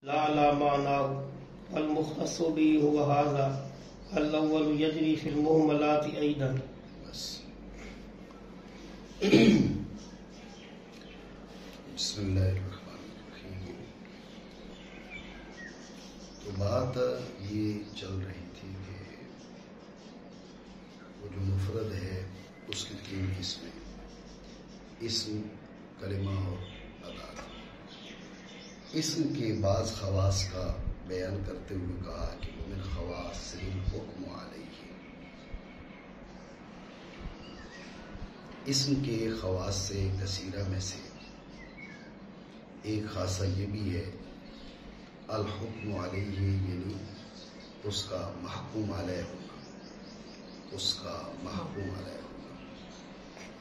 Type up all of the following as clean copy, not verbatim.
لا لا معناه المختص به هو هذا الأول يجري في المهملات أيضا. بسم اللہ الرحمن الرحیم. تو بات یہ چل رہی تھی کہ وہ جو مفرد ہے اس کی تین قسمیں: اسم، کلمہ اور ادات. اسم کے بعض خواص کا بیان کرتے ہوئے کہا کہ وہ من خواص سے الحکم علیہ. اسم کے خواص سے کثیرہ میں سے ایک خاصہ یہ بھی ہے الحکم علیہ، یعنی اس کا محکوم علیہ ہونا، اس کا محکوم علیہ ہونا.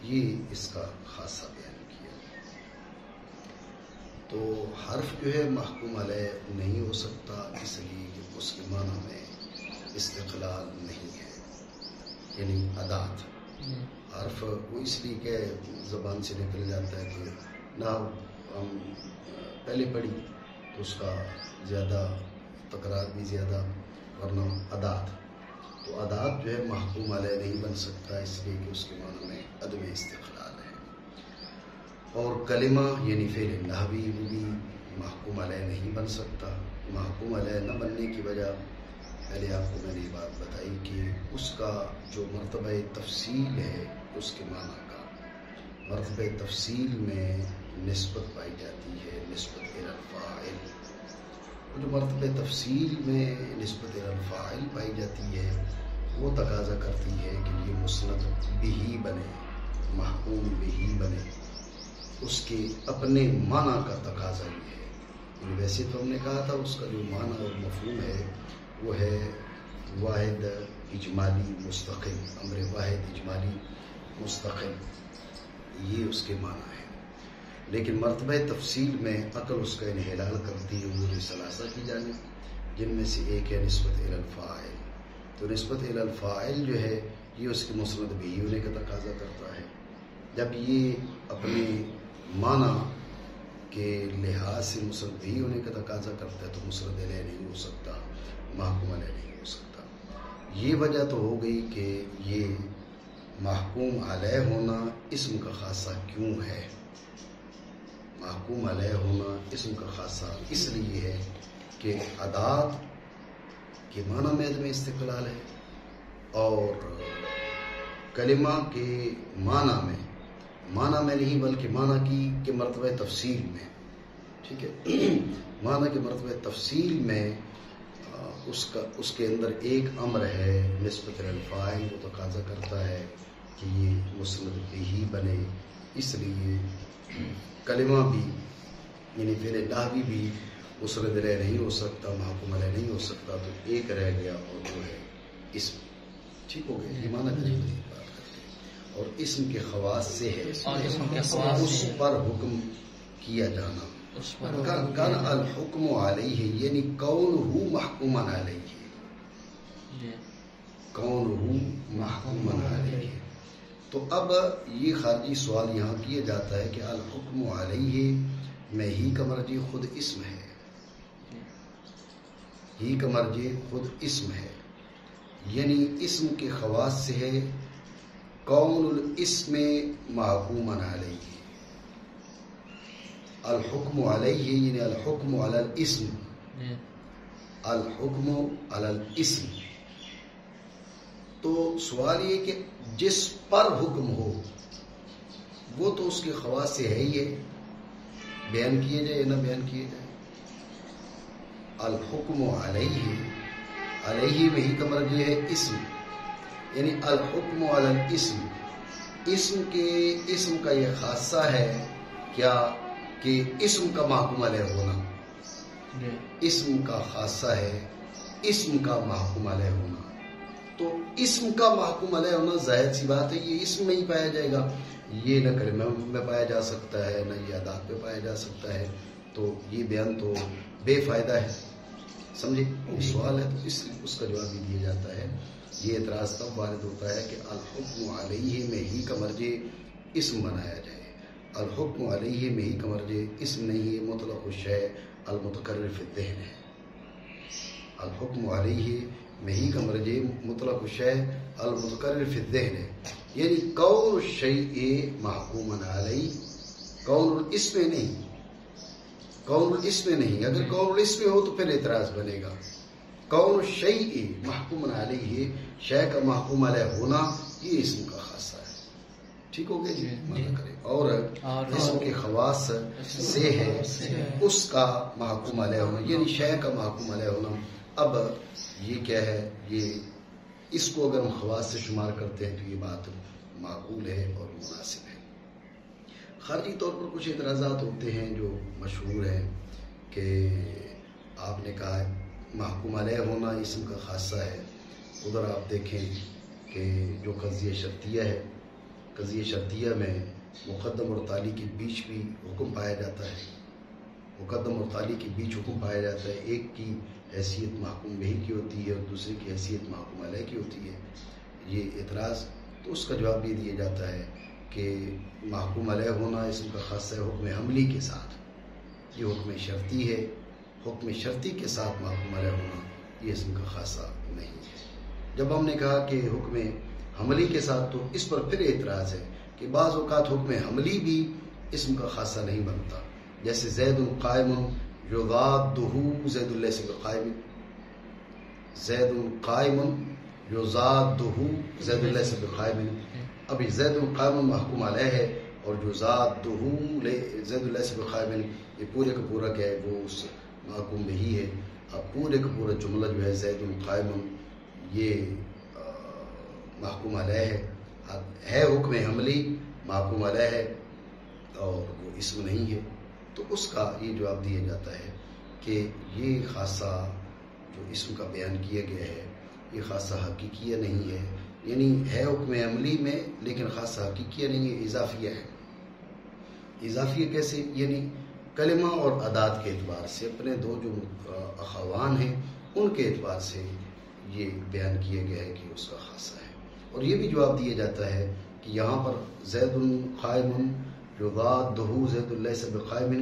یہ اس کا خاصہ بیان کیا. تو حرف جو ہے محکوم علیہ نہیں ہو سکتا، اس لیے کہ اس کے معنی میں استقلال نہیں ہے. یعنی ادات حرف وہ اس لیے کہ زبان سے نکل جاتا ہے کہ نہ ہم پہلے پڑھی تو اس کا زیادہ تکرار بھی زیادہ، ورنہ ادات تو ادات جو ہے محکوم علیہ نہیں بن سکتا، اس لیے کہ اس کے معنی میں عدم استقلال ہے. اور کلمہ یعنی فعل نحوی وہ بھی محکوم علیہ نہیں بن سکتا. محکوم علیہ نہ بننے کی وجہ پہلے آپ کو میں نے یہ بات بتائی کہ اس کا جو مرتبہ تفصیل ہے اس کے معنی کا مرتبہ تفصیل میں نسبت پائی جاتی ہے، نسبت الی الفاعل. جو مرتبہ تفصیل میں نسبت الی الفاعل پائی جاتی ہے وہ تقاضا کرتی ہے کہ یہ مسند بہی بنے، محکوم بہی بنے. اس کے اپنے معنی کا تقاضا یہ ہے. ویسے تو ہم نے کہا تھا اس کا جو معنی اور مفہوم ہے وہ ہے واحد اجمالی مستقل، امر واحد اجمالی مستقل، یہ اس کے معنی ہے. لیکن مرتبہ تفصیل میں عقل اس کا انحلال کرتی ہے امور ثلاثہ کی جانب، جن میں سے ایک ہے نسبت الی الفاعل. تو نسبت الی الفاعل جو ہے یہ اس کے مسند بہی ہونے کا تقاضا کرتا ہے. جب یہ اپنے معنی کے لحاظ سے مسند بہی ہونے کا تقاضا کرتا ہے تو مسند علیہ نہیں ہو سکتا، محکوم علیہ نہیں ہو سکتا. یہ وجہ تو ہو گئی کہ یہ محکوم علیہ ہونا اسم کا خاصہ کیوں ہے. محکوم علیہ ہونا اسم کا خاصہ اس لیے ہے کہ ادات کے معنی میں عدم استقلال ہے اور کلمہ کے معنی میں نہیں بلکہ معنی کی کے مرتبہ تفصیل میں، ٹھیک ہے، معنی کے مرتبہ تفصیل میں اس کے اندر ایک امر ہے نسبت الفاعل، وہ تقاضا کرتا ہے کہ یہ مسند بہی بنے. اس لیے کلمہ بھی یعنی فعل نحوی بھی مسند علیہ نہیں ہو سکتا، محکوم علیہ نہیں ہو سکتا. تو ایک رہ گیا اور وہ ہے اسم. ٹھیک ہو گیا، یہ معنی قریب نہیں بات کرتے. اور اسم کے خواص سے ہے اس پر حکم کیا جانا. کان الحکم علیہ یعنی کونہ محکوما علیہ، کونہ محکوما علیہ. تو اب یہ خارجی سوال یہاں کیا جاتا ہے کہ الحکم علیہ میں ہی کا مرجع خود اسم ہے، ہی کا مرجع خود اسم ہے، یعنی اسم کے خواص سے ہے کون الاسم محکوما علیہ. الحکم علیہ یعنی الحکم علی الاسم، الحکم علی الاسم. تو سوال یہ کہ جس پر حکم ہو وہ تو اس کے خواص سے ہے ہی ہے، بیان کیے جائے نہ بیان کیے جائے. الحکم علیہ، علیہ میں ہی کا مرجع ہے اسم، یعنی الحکم علی الاسم. اسم کا یہ خاصہ ہے کیا کہ اسم کا محکوم علیہ ہونا. اسم کا خاصہ ہے اسم کا محکوم علیہ ہونا. تو اسم کا محکوم علیہ ہونا ظاہر سی بات ہے یہ اسم میں ہی پایا جائے گا، یہ نہ کلمہ میں پایا جا سکتا ہے نہ یہ ادات پہ پایا جا سکتا ہے. تو یہ بیان تو بے فائدہ ہے. سمجھے سوال ہے تو اس کا جواب بھی دیا جاتا ہے. یہ اعتراض تب وارد ہوتا ہے کہ الحکم علیہ میں ہی کا مرجع اسم بنایا جائے. الحکم علیہ میں ہی کا مرجع اسم نہیں ہے، مطلق الشیء المتکرر فی الذہن ہے. الحکم علیہ میں ہی کا مرجع مطلق الشیء المتکرر فی الذہن ہے، یعنی کون الشیء محکوما علیہ، کون الاسم نہیں، کون الاسم نہیں. اگر کون الاسم ہو تو پھر اعتراض بنے گا. کون الشیء محکوما علیہ، شے کا محکوم علیہ ہونا، یہ اسم کا خاصہ ہے. ٹھیک ہو گیا جی؟ کرے. اور اسم کے خواص سے ہے اس کا محکوم علیہ ہونا، یعنی شے کا محکوم علیہ ہونا. اب یہ کیا ہے، یہ اس کو اگر ہم خواص سے شمار کرتے ہیں تو یہ بات معقول ہے اور مناسب ہے. خارجی طور پر کچھ اعتراضات ہوتے ہیں جو مشہور ہیں کہ آپ نے کہا محکوم علیہ ہونا اسم کا خاصہ ہے. ادھر آپ دیکھیں کہ جو قضیہ شرطیہ ہے، قضیہ شرطیہ میں مقدم اور تالی کے بیچ بھی حکم پایا جاتا ہے. مقدم اور تالی کے بیچ حکم پایا جاتا ہے. ایک کی حیثیت محکوم بہی کی ہوتی ہے اور دوسرے کی حیثیت محکوم علیہ کی ہوتی ہے. یہ اعتراض تو اس کا جواب یہ دیا جاتا ہے کہ محکوم علیہ ہونا اسم کا خاصہ ہے حکم حملی کے ساتھ. یہ حکم شرطی ہے، حکم شرطی کے ساتھ محکوم علیہ ہونا یہ اسم کا خاصہ نہیں ہے. جب ہم نے کہا کہ حکم حملی کے ساتھ تو اس پر پھر اعتراض ہے کہ بعض اوقات حکم حملی بھی اسم کا خاصہ نہیں بنتا. جیسے زید قائم یضادہ زید لیس بقائم، زید قائم یضادہ زید لیس بقائم. ابھی زید قائم محکوم علیہ ہے اور یضادہ زید لیس بقائم یہ پورے کا پورا کیا ہے، وہ اس محکوم بہی ہے. اب پورے کا پورا جملہ جو ہے زید قائم یہ محکوم علیہ ہے حکم حملی، محکوم علیہ ہے اور وہ اسم نہیں ہے. تو اس کا یہ جواب دیا جاتا ہے کہ یہ خاصہ جو اسم کا بیان کیا گیا ہے یہ خاصہ حقیقیہ نہیں ہے، یعنی ہے حکم عملی میں لیکن خاصہ حقیقیہ نہیں ہے، اضافیہ ہے. اضافیہ کیسے؟ یعنی کلمہ اور ادات کے اعتبار سے اپنے دو جو اخوان ہیں ان کے اعتبار سے یہ بیان کیا گیا ہے کہ اس کا خاصہ ہے. اور یہ بھی جواب دیا جاتا ہے کہ یہاں پر زید قائم یضادہ زید لیس بقائم،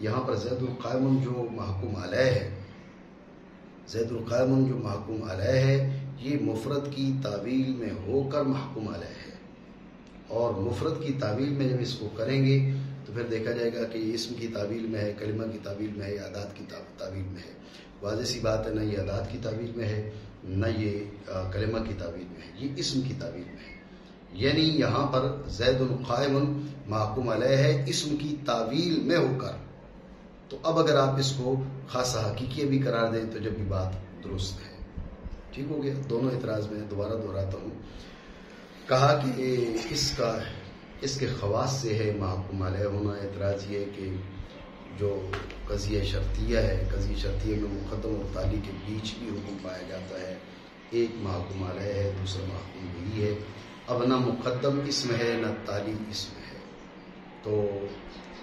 یہاں پر زید القائم جو محکوم علیہ ہے، زید القائم جو محکوم علیہ ہے یہ مفرد کی تعویل میں ہو کر محکوم علیہ ہے. اور مفرد کی تعویل میں جب اس کو کریں گے تو پھر دیکھا جائے گا کہ یہ اسم کی تعویل میں ہے، کلمہ کی تعویل میں ہے یا ادات کی تعویل میں ہے. واضح سی بات ہے، نہ یہ ادات کی تعویل میں ہے نہ یہ کلمہ کی تعویل میں ہے، یہ اسم کی تعویل میں ہے. یعنی یہاں پر زید قائم محکوم علیہ ہے اسم کی تعویل میں ہو کر. تو اب اگر آپ اس کو خاصہ حقیقی بھی قرار دیں تو جب بھی بات درست ہے. ٹھیک ہو گیا؟ دونوں اعتراض میں دوبارہ دہراتا ہوں. کہا کہ اس کے خواص سے ہے محکوم علیہ ہونا. اعتراض یہ ہے کہ جو قضیہ شرطیہ ہے، قضیہ شرطیہ میں مقدم اور تالی کے بیچ بھی حکم پایا جاتا ہے. ایک محکوم علیہ ہے، دوسرا محکوم بہی ہے. اب نہ مقدم اسم ہے نہ تالی اسم ہے، تو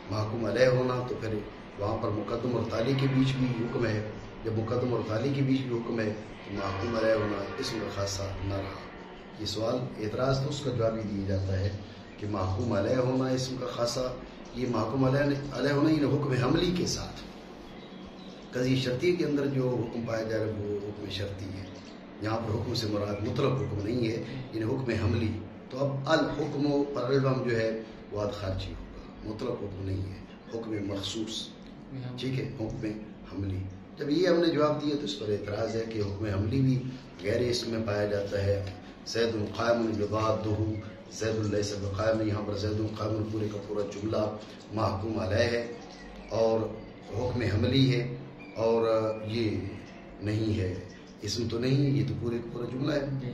محکوم علیہ ہونا تو پھر وہاں پر مقدم اور تالی کے بیچ بھی حکم ہے. جب مقدم اور تالی کے بیچ بھی حکم ہے تو محکوم علیہ ہونا اسم کا خاصہ نہ رہا. یہ سوال اعتراض تو اس کا جواب ہی دیا جاتا ہے کہ محکوم علیہ ہونا اسم کا خاصہ، یہ محکوم علیہ ہونا یہ حکم حملی کے ساتھ. قضیہ شرطی کے اندر جو حکم پایا جا رہا ہے وہ حکم شرطی ہے. یہاں پر حکم سے مراد مطلق حکم نہیں ہے، یعنی حکم حملی. تو اب الحکم پر الفم جو ہے وہ خارجی ہوگا، مطلق حکم نہیں ہے، حکم مخصوص. ٹھیک ہے، حکم حملی. جب یہ ہم نے جواب دیا تو اس پر اعتراض ہے کہ حکم حملی بھی غیر اسم میں پایا جاتا ہے. زید قائم یضادہ زید لیس بقائم، یہاں پر زید قائم پورے کا پورا جملہ محکوم علیہ ہے اور حکم حملی ہے اور یہ نہیں ہے، اسم تو نہیں ہے، یہ تو پورے کا پورا جملہ ہے.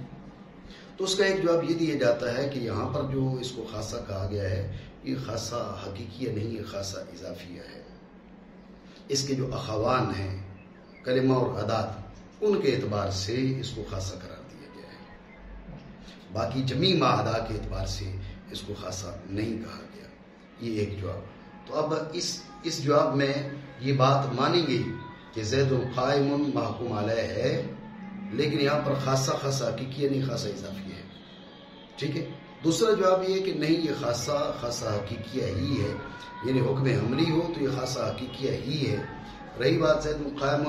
تو اس کا ایک جواب یہ دیا جاتا ہے کہ یہاں پر جو اس کو خاصہ کہا گیا ہے یہ خاصہ حقیقیہ نہیں ہے، خاصہ اضافیہ ہے. اس کے جو اخوان ہیں کلمہ اور ادات ان کے اعتبار سے اس کو خاصہ قرار دیا گیا ہے. باقی جمیع ما ادا کے اعتبار سے اس کو خاصہ نہیں کہا گیا. یہ ایک جواب. تو اب اس جواب میں یہ بات مانی گئی کہ زید قائم محکوم علیہ ہے لیکن یہاں پر خاصہ حقیقیہ نہیں، خاصہ اضافیہ ہے. ٹھیک ہے. دوسرا جواب یہ ہے کہ نہیں، یہ خاصہ حقیقیہ ہی ہے، یعنی حکم حملی ہو تو یہ خاصہ حقیقیہ ہی ہے. رہی بات زید قائم،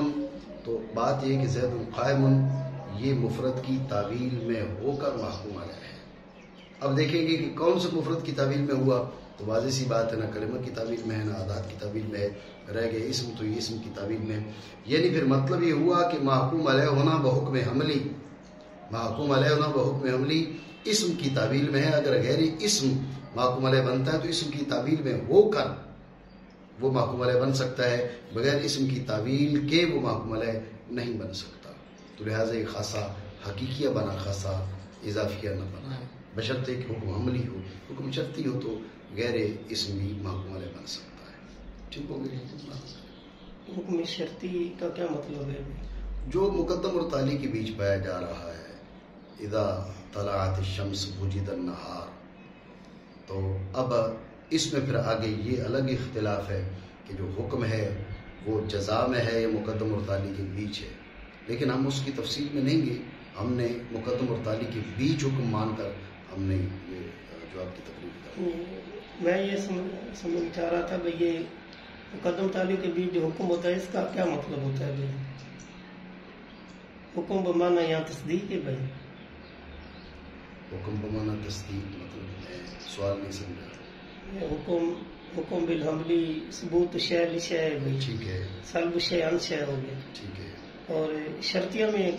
تو بات یہ کہ زید قائم یہ مفرد کی تعویل میں ہو کر محکوم علیہ ہے۔ اب دیکھیں گے کہ کون سے مفرد کی تعویل میں ہوا، تو واضح سی بات ہے نہ کلمہ کی تعویل میں ہے نہ عادات کی تعویل میں ہے، رہ گئے اسم، تو یہ اسم کی تعویل میں ہے۔ یعنی پھر مطلب یہ ہوا کہ محکوم علیہ ہونا بحکم حملی، محکوم علیہ ہونا بحکم حملی اسم کی تعویل میں ہے۔ اگر غیر اسم محکوم علیہ بنتا ہے تو اسم کی تعویل میں ہو کر وہ محکوم علیہ بن سکتا ہے، بغیر اسم کی تعویل کے وہ محکوم علیہ نہیں بن سکتا۔ تو لہٰذا یہ خاصا حقیقیہ بنا، خاصا اضافیہ نہ بنا، بشرطے کہ حکم عملی ہو۔ حکم شرطی ہو تو غیر اسم بھی محکوم علیہ بن سکتا ہے۔ ٹھیک ہو گئی؟ حکم شرطی کا کیا مطلب ہے؟ جو مقدم اور تالی کے بیچ پایا جا رہا ہے، اذا طلعت الشمس وجد النہار، تو اب اس میں پھر آگے یہ الگ اختلاف ہے کہ جو حکم ہے وہ جزا میں ہے یا مقدم اور تالی کے بیچ ہے، لیکن ہم اس کی تفصیل میں نہیں گے۔ ہم نے مقدم اور تالی کے بیچ حکم مان کر ہم نے یہ جو آپ کی تقریر کر، میں یہ سمجھ چاہ رہا تھا بھئی یہ مقدم تالی کے بیچ جو حکم ہوتا ہے اس کا کیا مطلب ہوتا ہے بھائی؟ حکم بمانا یہاں تصدیق ہے بھائی؟ حکم بمانا تصدیق مطلب میں سوال نہیں سمجھا۔ حکم بالحملی ثبوت شے لشے ہے بھائی، ٹھیک ہے، سلب شے ان شے ہو گیا، ٹھیک ہے۔ اور شرطیہ میں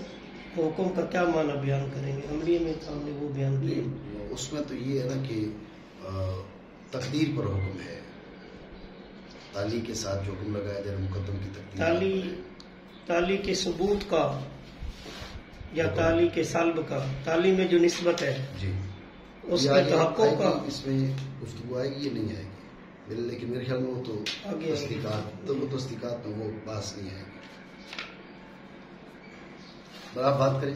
حکم کا کیا معنی بیان کریں گے؟ عملیہ میں تو ہم نے وہ بیان کیا، اس میں تو یہ ہے نا کہ تقدیر پر حکم ہے، تالی کے ساتھ جو حکم لگایا جائے مقدم کی تقدیر، تالی کے ثبوت کا یا تالی کے سلب کا، تالی میں جو نسبت ہے جی اس کے تحقق کا، اس میں گفتگو آئے گی یہ نہیں آئے گی، لیکن میرے خیال میں وہ تو تصدیقات، تو وہ تصدیقات میں وہ بحث نہیں آئے گی۔ آپ بات کریں،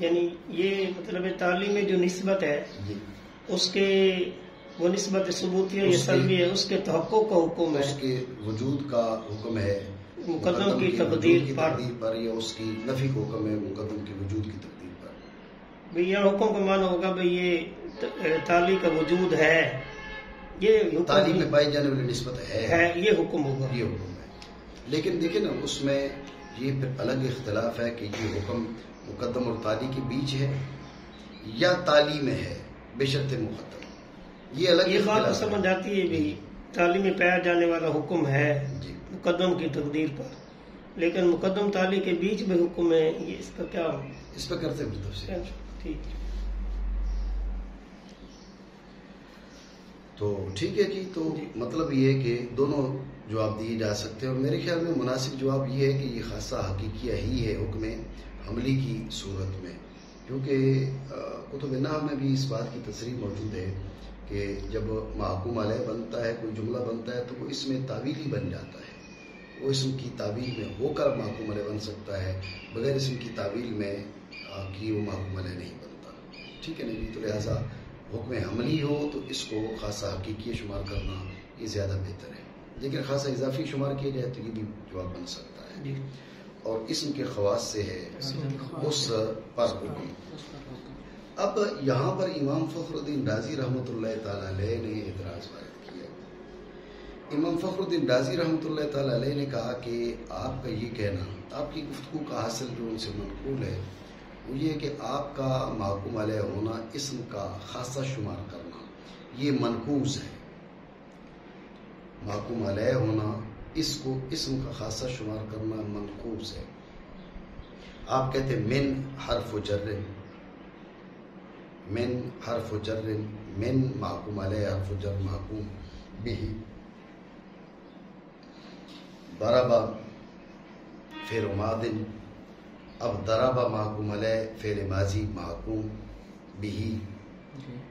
یعنی یہ مطلب تعلیم میں جو نسبت ہے جی اس کے وہ نسبت ثبوتی ہے یا سلبی ہے، اس کے تحقق کا حکم ہے، اس کے وجود کا حکم ہے مقدم کی تقدیر پر، یا اس کی نفی کا حکم ہے مقدم کی وجود کی تقدیر پر۔ بھئی یہ حکم کا معنی ہوگا بھئی یہ تالی کا وجود ہے، یہ تالی میں پائی جانے والی نسبت ہے، یہ حکم ہوگا، یہ حکم ہے۔ لیکن دیکھیں نا اس میں یہ پھر الگ اختلاف ہے کہ یہ حکم مقدم اور تالی کے بیچ ہے یا تالی میں ہے بشرط مقدم، یہ الگ یہ بات سمجھ آتی ہے بھئی تالی میں پایا جانے والا حکم ہے مقدم کی تقدیر پر، لیکن مقدم تالی کے بیچ میں حکم ہے، یہ اس کا کیا؟ اس پہ کرتے ہیں تفصیل۔ ٹھیک، تو ٹھیک ہے جی، تو مطلب یہ ہے کہ دونوں جواب دیے جا سکتے ہیں، اور میرے خیال میں مناسب جواب یہ ہے کہ یہ خاصہ حقیقیہ ہی ہے حکم عملی کی صورت میں، کیونکہ کتب نحو میں بھی اس بات کی تصریح موجود ہے کہ جب محکوم علیہ بنتا ہے، کوئی جملہ بنتا ہے تو وہ اس میں تعویلی بن جاتا ہے، وہ اسم کی تعویل میں ہو کر محکوم علیہ بن سکتا ہے، بغیر اسم کی تعویل میں کی وہ محکوم علیہ نہیں بنتا۔ ٹھیک ہے نا جی، تو لہٰذا حکم عملی ہو تو اس کو خاصہ حقیقی شمار کرنا یہ زیادہ بہتر ہے، لیکن خاصہ اضافی شمار کیا جائے تو یہ بھی جواب بن سکتا ہے، اور اسم کے خواص سے ہے اس پر حکم۔ اب یہاں پر امام فخر الدین رازی رحمۃ اللہ تعالی علیہ نے اعتراض وارد کیا۔ امام فخر الدین رازی رحمۃ اللہ تعالی علیہ نے کہا کہ آپ کا یہ کہنا، آپ کی گفتگو کا حاصل جو ان سے منقول ہے وہ یہ کہ آپ کا محکوم علیہ ہونا اسم کا خاصہ شمار کرنا یہ منقوص ہے، محکوم علیہ ہونا اس کو اسم کا خاصہ شمار کرنا منقوص ہے۔ آپ کہتے من حرف جر، من حرف جر، من محکوم علیہ حرف جر محکوم بھی، ضرب فعل ماضی، اب ضرب محکوم علیہ فعل ماضی محکوم بھی،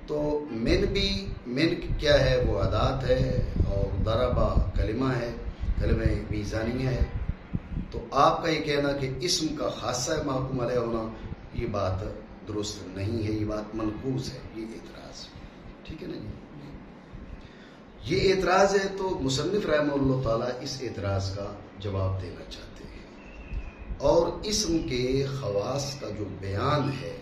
تو من بھی، من کیا ہے وہ ادات ہے، اور ضرب کلمہ ہے، کلمہ میزانیہ ہے، تو آپ کا یہ کہنا کہ اسم کا خاصہ محکوم علیہ ہونا یہ بات درست نہیں ہے، یہ بات منقوص ہے، یہ اعتراض۔ ٹھیک ہے نا جی، یہ اعتراض ہے، تو مصنف رحمہ اللہ تعالیٰ اس اعتراض کا جواب دینا چاہتے ہیں، اور اسم کے خواص کا جو بیان ہے،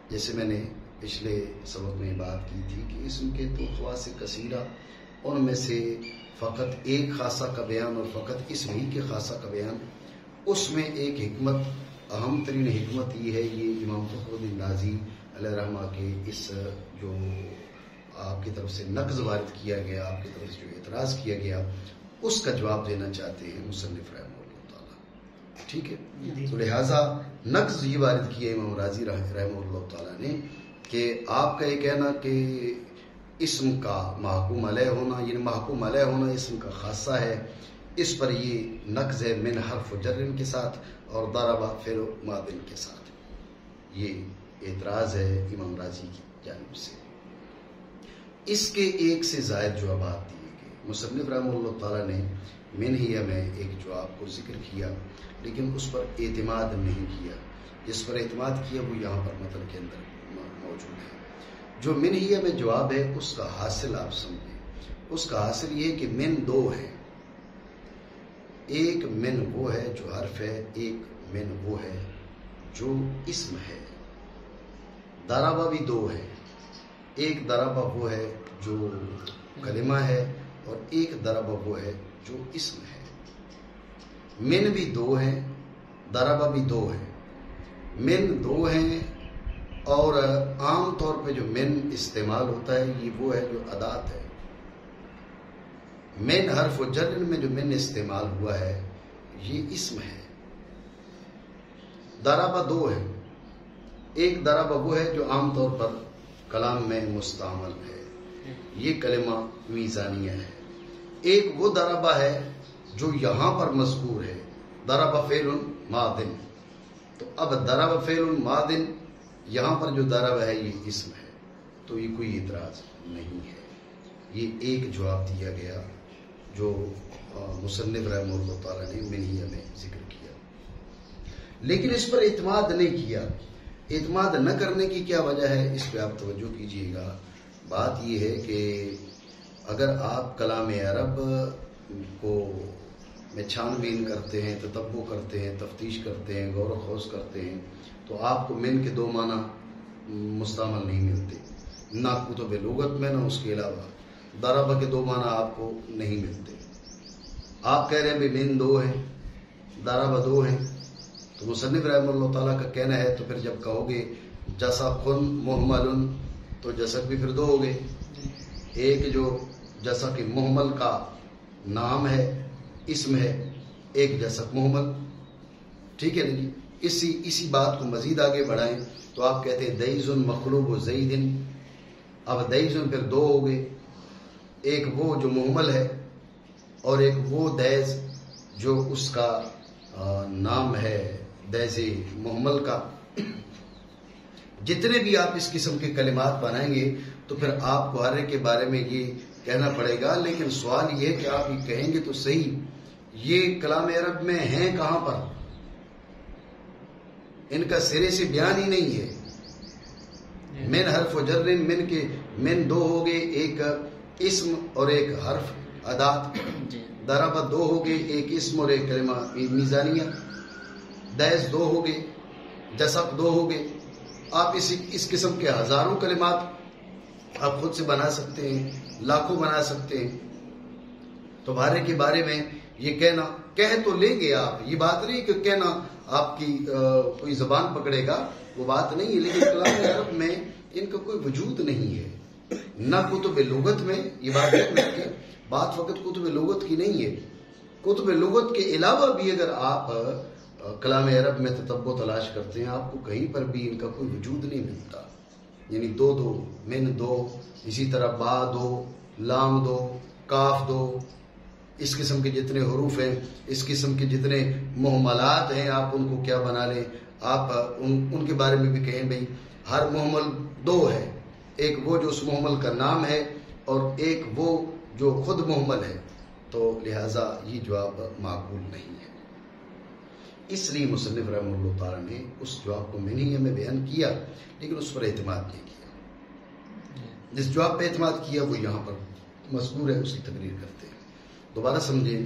جیسے میں نے پچھلے سبق میں بات کی تھی کہ اسم کے تو خواص کثیرہ، ان میں سے فقط ایک خاصہ کا بیان اور فقط اس وحی کے خاصہ کا بیان، اس میں ایک حکمت، اہم ترین حکمت یہ ہے، یہ امام فخر الدین رازی علیہ رحمہ کے اس جو آپ کی طرف سے نقض وارد کیا گیا، آپ کی طرف سے جو اعتراض کیا گیا، اس کا جواب دینا چاہتے ہیں مصنف رحمہ اللہ تعالیٰ. ٹھیک ہے، تو لہٰذا نقض یہ وارد کیا امام رازی رحمہ اللہ تعالیٰ نے کہ آپ کا یہ کہنا کہ اسم کا محکوم علیہ ہونا، یعنی محکوم علیہ ہونا اسم کا خاصہ ہے، اس پر یہ نقض ہے من حرف جر کے ساتھ اور ضرب فعل ماض کے ساتھ. یہ اعتراض ہے امام رازی کی جانب سے. اس کے ایک سے زائد جوابات دیے گئے. مصنف رحمہ اللہ تعالیٰ نے منہیہ میں ایک جواب کو ذکر کیا، لیکن اس پر اعتماد نہیں کیا. جس پر اعتماد کیا وہ یہاں پر متن کے اندر موجود ہے. جو منہیہ میں جواب ہے اس کا حاصل آپ سمجھیں. اس کا حاصل یہ کہ من دو ہے. ایک من وہ ہے جو حرف ہے، ایک من وہ ہے جو اسم ہے. ضربہ بھی دو ہے. ایک ضربہ وہ ہے جو کلمہ ہے اور ایک ضربہ وہ ہے جو اسم ہے. من بھی دو ہیں، ضربہ بھی دو ہے. من دو ہیں اور عام طور پہ جو من استعمال ہوتا ہے یہ وہ ہے جو ادات ہے. من حرف و جر میں جو من استعمال ہوا ہے یہ اسم ہے. ضربہ دو ہے. ایک ضربہ وہ ہے جو عام طور پر کلام میں مستعمل ہے، یہ کلمہ میزانیہ ہے. ایک وہ ضربہ ہے جو یہاں پر مذکور ہے، ضرب فعل ماض. تو اب ضرب فعل ماض یہاں پر جو ضرب ہے یہ اسم ہے، تو یہ کوئی اعتراض نہیں ہے. یہ ایک جواب دیا گیا جو مصنف رحمہ اللہ تعالیٰ نے منہیہ میں ذکر کیا، لیکن اس پر اعتماد نہیں کیا. اعتماد نہ کرنے کی کیا وجہ ہے اس پہ آپ توجہ کیجیے گا. بات یہ ہے کہ اگر آپ کلام عرب کو میں چھان بین کرتے ہیں، تتبع کرتے ہیں، تفتیش کرتے ہیں، غور و خوض کرتے ہیں، تو آپ کو من کے دو معنی مستعمل نہیں ملتے، نہ کتب لغت میں نہ اس کے علاوہ. ضربہ کے دو معنی آپ کو نہیں ملتے. آپ کہہ رہے ہیں من دو ہیں، ضربہ دو ہیں، تو مصنف رحمہ اللہ تعالیٰ کا کہنا ہے تو پھر جب کہو گے جسق محمل تو جسق بھی پھر دو ہو گئے. ایک جو جسق محمل کا نام ہے، اسم ہے، ایک جسق محمل. ٹھیک ہے نا جی. اسی بات کو مزید آگے بڑھائیں تو آپ کہتے ہیں دیز مخلوب و زیدن. اب دیز پھر دو ہو گئے، ایک وہ جو محمل ہے اور ایک وہ دیز جو اس کا نام ہے دیز محمل کا. جتنے بھی آپ اس قسم کے کلمات بنائیں گے تو پھر آپ کو ہر ایک کے بارے میں یہ کہنا پڑے گا. لیکن سوال یہ ہے کہ آپ یہ کہیں گے تو صحیح، یہ کلام عرب میں ہیں کہاں پر؟ ان کا سرے سے بیان ہی نہیں ہے. من حرف و جر، من کے من دو ہو گئے، ایک اسم اور ایک حرف ادات. ضربہ دو ہو گئے، ایک اسم اور ایک کلمہ میزانیہ. دیز دو ہو گئے، جسق دو ہو گئے. آپ اس قسم کے ہزاروں کلمات آپ خود سے بنا سکتے ہیں، لاکھوں بنا سکتے ہیں. تو بارے کے بارے میں یہ کہنا، کہہ تو لیں گے آپ، یہ بات نہیں کہ کہنا آپ کی کوئی زبان پکڑے گا، وہ بات نہیں ہے. لیکن کلام عرب میں ان کا کوئی وجود نہیں ہے، نہ کتب لغت میں. یہ بات فقط کتب لغت کی نہیں ہے. کتب لغت کے علاوہ بھی اگر آپ کلام عرب میں تتبع تلاش کرتے ہیں، آپ کو کہیں پر بھی ان کا کوئی وجود نہیں ملتا. یعنی دو دو، من دو، اسی طرح با دو، لام دو، کاف دو، اس قسم کے جتنے حروف ہیں، اس قسم کے جتنے محملات ہیں، آپ ان کو کیا بنا لیں. آپ ان کے بارے میں بھی کہیں بھئی ہر محمل دو ہے، ایک وہ جو اس محمل کا نام ہے اور ایک وہ جو خود محمل ہے. تو لہٰذا یہ جواب معقول نہیں ہے. اس لیے مصنف رحمہ اللہ تعالیٰ نے اس جواب کو منہیہ میں بیان کیا، لیکن اس پر اعتماد نہیں کیا. جس جواب پہ اعتماد کیا وہ یہاں پر مذکور ہے، اس کی تقریر کرتے ہیں. دوبارہ سمجھیں،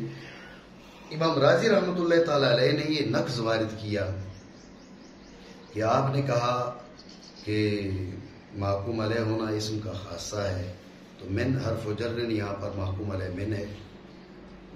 امام رازی رحمۃ اللہ تعالیٰ علیہ نے یہ نقض وارد کیا کہ آپ نے کہا کہ محکوم علیہ ہونا اسم کا خاصہ ہے، تو من حرف و جر یہاں پر محکوم علیہ من ہے.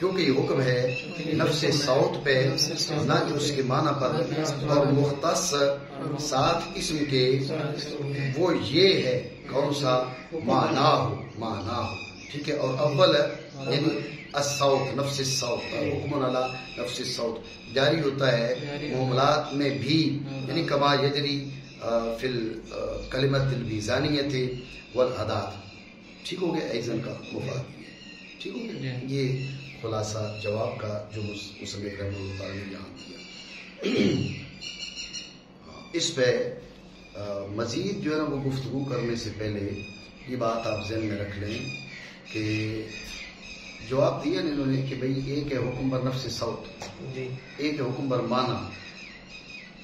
کیونکہ یہ حکم ہے نفس صوت پہ نہ کہ اس کے معنی پر، اور مختص ساتھ اسم کے وہ یہ ہے کون سا معنی ہو، ٹھیک ہے. اور اول یعنی الصوت نفس الصوت، حکم علی نفس الصوت جاری ہوتا ہے معاملات میں بھی، یعنی کما یجری فی الکلمۃ المیزانیۃ والعداد. ٹھیک ہو گیا، ایزن کا مفاد ٹھیک ہو گیا. یہ خلاصہ جواب کا جو مصنف رحمہ اللہ تعالی نے یہاں دیا. اس پہ مزید جو ہے نا وہ گفتگو کرنے سے پہلے یہ بات آپ ذہن میں رکھ لیں کہ جواب دیا انہوں نے کہ بھئی ایک ہے حکم بر نفس صوت، ایک ہے حکم بر معنی.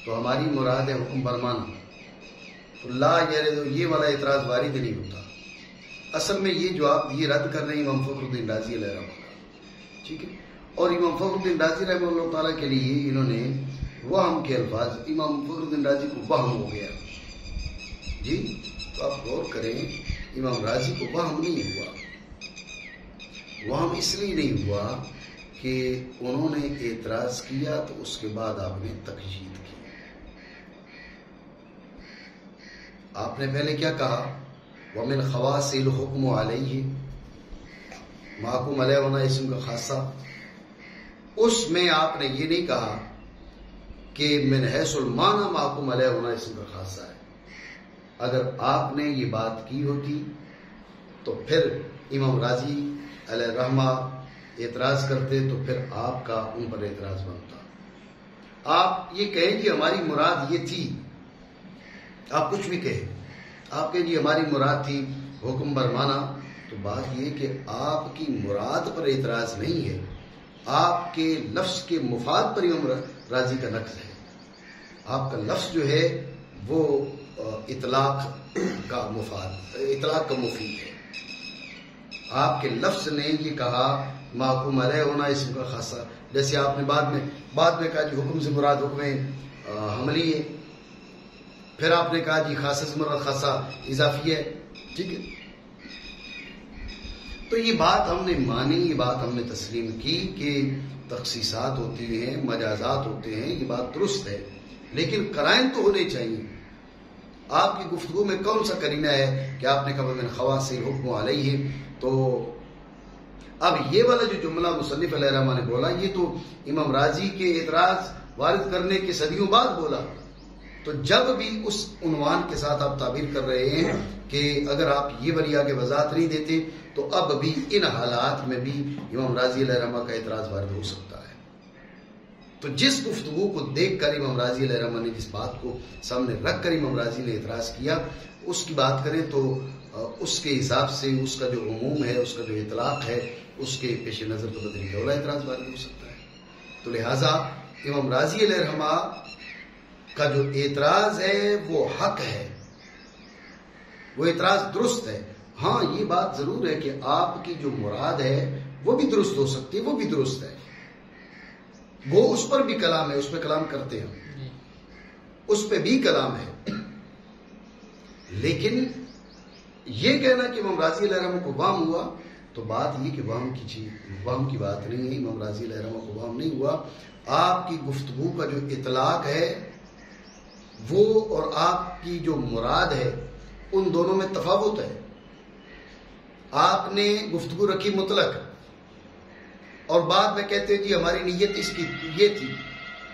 تو ہماری مراد ہے حکم بر معنی. تو لا یہ والا اعتراض وارد نہیں ہوتا. اصل میں یہ جواب یہ رد کر رہے ہیں امام فخر الدین رازی علیہ رحمہ اللہ، ٹھیک ہے. اور امام فخر الدین رازی رحمہ اللہ تعالیٰ کے لیے انہوں نے وہم کے الفاظ، امام فخر الدین رازی کو وہم ہو گیا جی. تو آپ غور کریں، امام رازی کو وہم نہیں ہوا. وہم اس لیے نہیں ہوا کہ انہوں نے اعتراض کیا تو اس کے بعد آپ نے تقیید کی. آپ نے پہلے کیا کہا؟ وَمِنْ خَوَاصِ الْحُكْمُ عَلَيْهِ، محکوم علیہ ہونا اسم کا خاصہ. اس میں آپ نے یہ نہیں کہا کہ من حیث المعنی محکوم علیہ ہونا اسم کا خاصہ ہے. اگر آپ نے یہ بات کی ہوتی تو پھر امام راضی علیہ رحمہ اعتراض کرتے تو پھر آپ کا ان پر اعتراض بنتا. آپ یہ کہیں کہ ہماری مراد یہ تھی، آپ کچھ بھی کہیں، آپ کہیں جی ہماری مراد تھی حکم بر معنی، تو بات یہ کہ آپ کی مراد پر اعتراض نہیں ہے، آپ کے لفظ کے مفاد پر امام راضی کا نقص ہے. آپ کا لفظ جو ہے وہ اطلاق کا مفاد، اطلاق کا مفید ہے. آپ کے لفظ نے یہ کہا محکوم علیہ ہونا اسم کا خاصہ، جیسے آپ نے بعد میں کہا جی حکم سے مراد حکم حملی ہے، پھر آپ نے کہا جی خاصہ سے مراد خاصہ اضافی ہے، ٹھیک ہے. تو یہ بات ہم نے مانی، یہ بات ہم نے تسلیم کی کہ تخصیصات ہوتی ہیں، مجازات ہوتے ہیں، یہ بات درست ہے، لیکن قرائن تو ہونے چاہیے. آپ کی گفتگو میں کون سا قرینہ ہے کہ آپ نے کہا من خواص الحکم علیہ؟ تو اب یہ والا جو جملہ مصنف علیہ رحمہ نے بولا یہ تو امام راضی کے اعتراض وارد کرنے کے صدیوں بعد بولا. تو جب بھی اس عنوان کے ساتھ آپ تعبیر کر رہے ہیں کہ اگر آپ یہ والی آگے وضاحت نہیں دیتے تو اب بھی ان حالات میں بھی امام راضی علیہ رحمہ کا اعتراض وارد ہو سکتا ہے. تو جس گفتگو کو دیکھ کر امام راضی علیہ رحمہ نے، جس بات کو سامنے رکھ کر امام راضی نے اعتراض کیا، اس کی بات کریں تو اس کے حساب سے اس کا جو عموم ہے، اس کا جو اطلاق ہے، اس کے پیش نظر تو بدری اولا اعتراض وارد ہو سکتا ہے. تو لہٰذا امام راضی علیہ رحمہ کا جو اعتراض ہے وہ حق ہے، وہ اعتراض درست ہے. ہاں یہ بات ضرور ہے کہ آپ کی جو مراد ہے وہ بھی درست ہو سکتی ہے، وہ بھی درست ہے، وہ اس پر بھی کلام ہے، اس پہ کلام کرتے ہیں، اس پہ بھی کلام ہے. لیکن یہ کہنا کہ امام راضی علیہ رحمہ کو وہم ہوا، تو بات یہ کہ وہم کی بات نہیں ہے. امام راضی علیہ رحمہ کو وہم نہیں ہوا. آپ کی گفتگو کا جو اطلاق ہے وہ اور آپ کی جو مراد ہے ان دونوں میں تفاوت ہے. آپ نے گفتگو رکھی مطلق اور بعد میں کہتے ہیں جی ہماری نیت اس کی یہ تھی،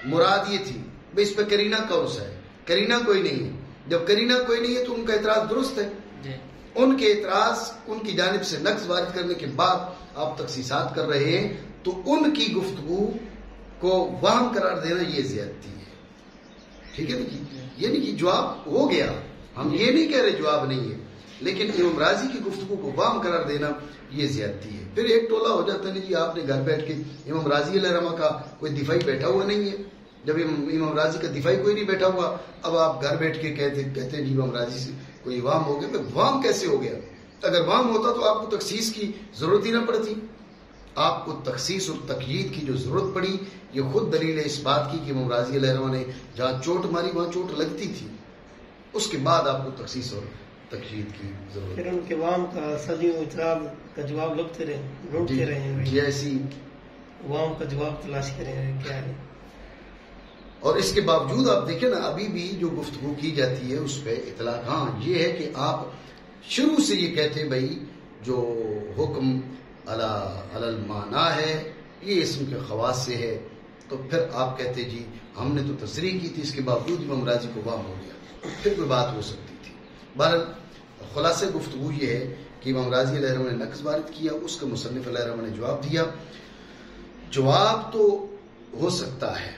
مراد یہ تھی. بھئی اس پہ کرینہ کون سا ہے؟ کرینہ کوئی نہیں ہے. جب کرینہ کوئی نہیں ہے تو ان کا اعتراض درست ہے. ان کے اعتراض، ان کی جانب سے نقص وارد کرنے کے بعد آپ تخصیصات کر رہے ہیں، تو ان کی گفتگو کو وہم قرار دینا یہ زیادتی ہے. ٹھیک ہے نا؟ یہ نہیں کہ جواب ہو گیا، ہم یہ نہیں کہہ رہے جواب نہیں ہے، لیکن امام راضی کی گفتگو کو وہم قرار دینا یہ زیادتی ہے. پھر ایک ٹولہ ہو جاتا ہے جی آپ نے گھر بیٹھ کے، امام راضی علیہ رحمہ کا کوئی دفاعی بیٹھا ہوا نہیں ہے. جب امام راضی کا دفاعی کوئی نہیں بیٹھا ہوا، اب آپ گھر بیٹھ کے کہتے ہیں جی امام راضی سے کوئی وام ہو گیا. وام کیسے ہو گیا؟ اگر وام ہوتا تو آپ کو تخصیص کی ضرورت ہی نہ پڑتی. آپ کو تخصیص اور تقیید کی جو ضرورت پڑی یہ خود دلیل ہے اس بات کی کہ امام راضی علیہ رحمہ نے جہاں چوٹ ماری وہاں چوٹ لگتی تھی. اس کے بعد آپ کو تخصیص اور تقیید کی ضرورت. پھر ان کے وام کا صدیوں اعتراض کا جواب ڈھونڈتے رہے جی ایسی عوام کا جواب تلاش کریں کیا ہے. اور اس کے باوجود آپ دیکھیں نا ابھی بھی جو گفتگو کی جاتی ہے اس پہ اطلاق ہاں یہ ہے کہ آپ شروع سے یہ کہتے بھائی جو حکم علی المعنی ہے یہ اسم کے خواص سے ہے، تو پھر آپ کہتے جی ہم نے تو تصریح کی تھی، اس کے باوجود امام راضی کو وہم ہو گیا، پھر کوئی بات ہو سکتی تھی. بہرحال خلاصہ گفتگو یہ ہے کہ امام راضی علیہ الرحمہ نے نقص وارد کیا، اس کا مصنف علیہ الرحمہ نے جواب دیا. جواب تو ہو سکتا ہے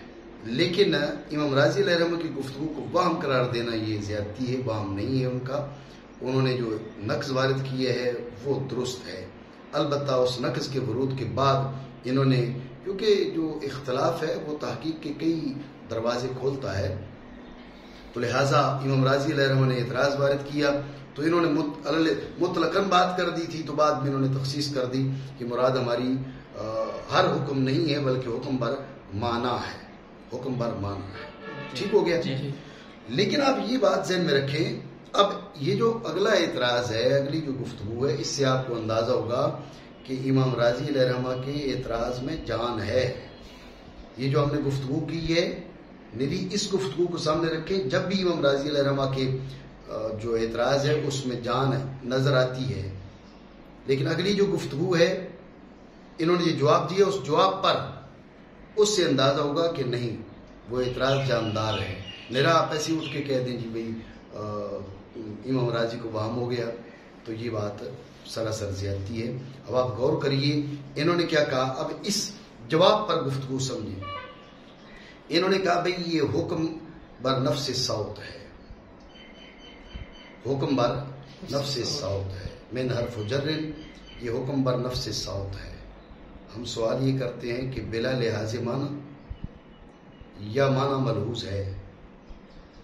لیکن امام راضی علیہ الرحمہ کی گفتگو کو وہم قرار دینا یہ زیادتی ہے، وہم نہیں ہے ان کا. انہوں نے جو نقص وارد کیا ہے وہ درست ہے، البتہ اس نقص کے ورود کے بعد انہوں نے، کیونکہ جو اختلاف ہے وہ تحقیق کے کئی دروازے کھولتا ہے، تو لہٰذا امام راضی علیہ الرحمہ نے اعتراض وارد کیا. تو انہوں نے مطلقاً بات کر دی تھی، تو بعد میں انہوں نے تخصیص کر دی کہ مراد ہماری ہر حکم نہیں ہے بلکہ حکم بر معنی ہے، حکم بر معنی ہے. ٹھیک ہو گیا. لیکن آپ یہ بات ذہن میں رکھیں، اب یہ جو اگلا اعتراض ہے، اگلی جو گفتگو ہے، اس سے آپ کو اندازہ ہوگا کہ امام راضی علیہ الرحمہ کے اعتراض میں جان ہے. یہ جو ہم نے گفتگو کی ہے ندی، اس گفتگو کو سامنے رکھیں، جب بھی امام راضی علیہ الرحمہ کے جو اعتراض ہے اس میں جان نظر آتی ہے. لیکن اگلی جو گفتگو ہے انہوں نے یہ جواب دیا، اس جواب پر اس سے اندازہ ہوگا کہ نہیں وہ اعتراض جاندار ہے. میرا آپ ایسے اٹھ کے کہہ دیں جی بھائی امام راضی کو وہم ہو گیا، تو یہ بات سراسر زیادتی ہے. اب آپ غور کریے انہوں نے کیا کہا، اب اس جواب پر گفتگو سمجھیں. انہوں نے کہا بھائی یہ حکم بر نفس صوت ہے، حکم بر نفس صوت ہے، من حرف جر، یہ حکم بر نفس صوت ہے. ہم سوال یہ کرتے ہیں کہ بلا لحاظ معنی یا معنی ملحوظ ہے.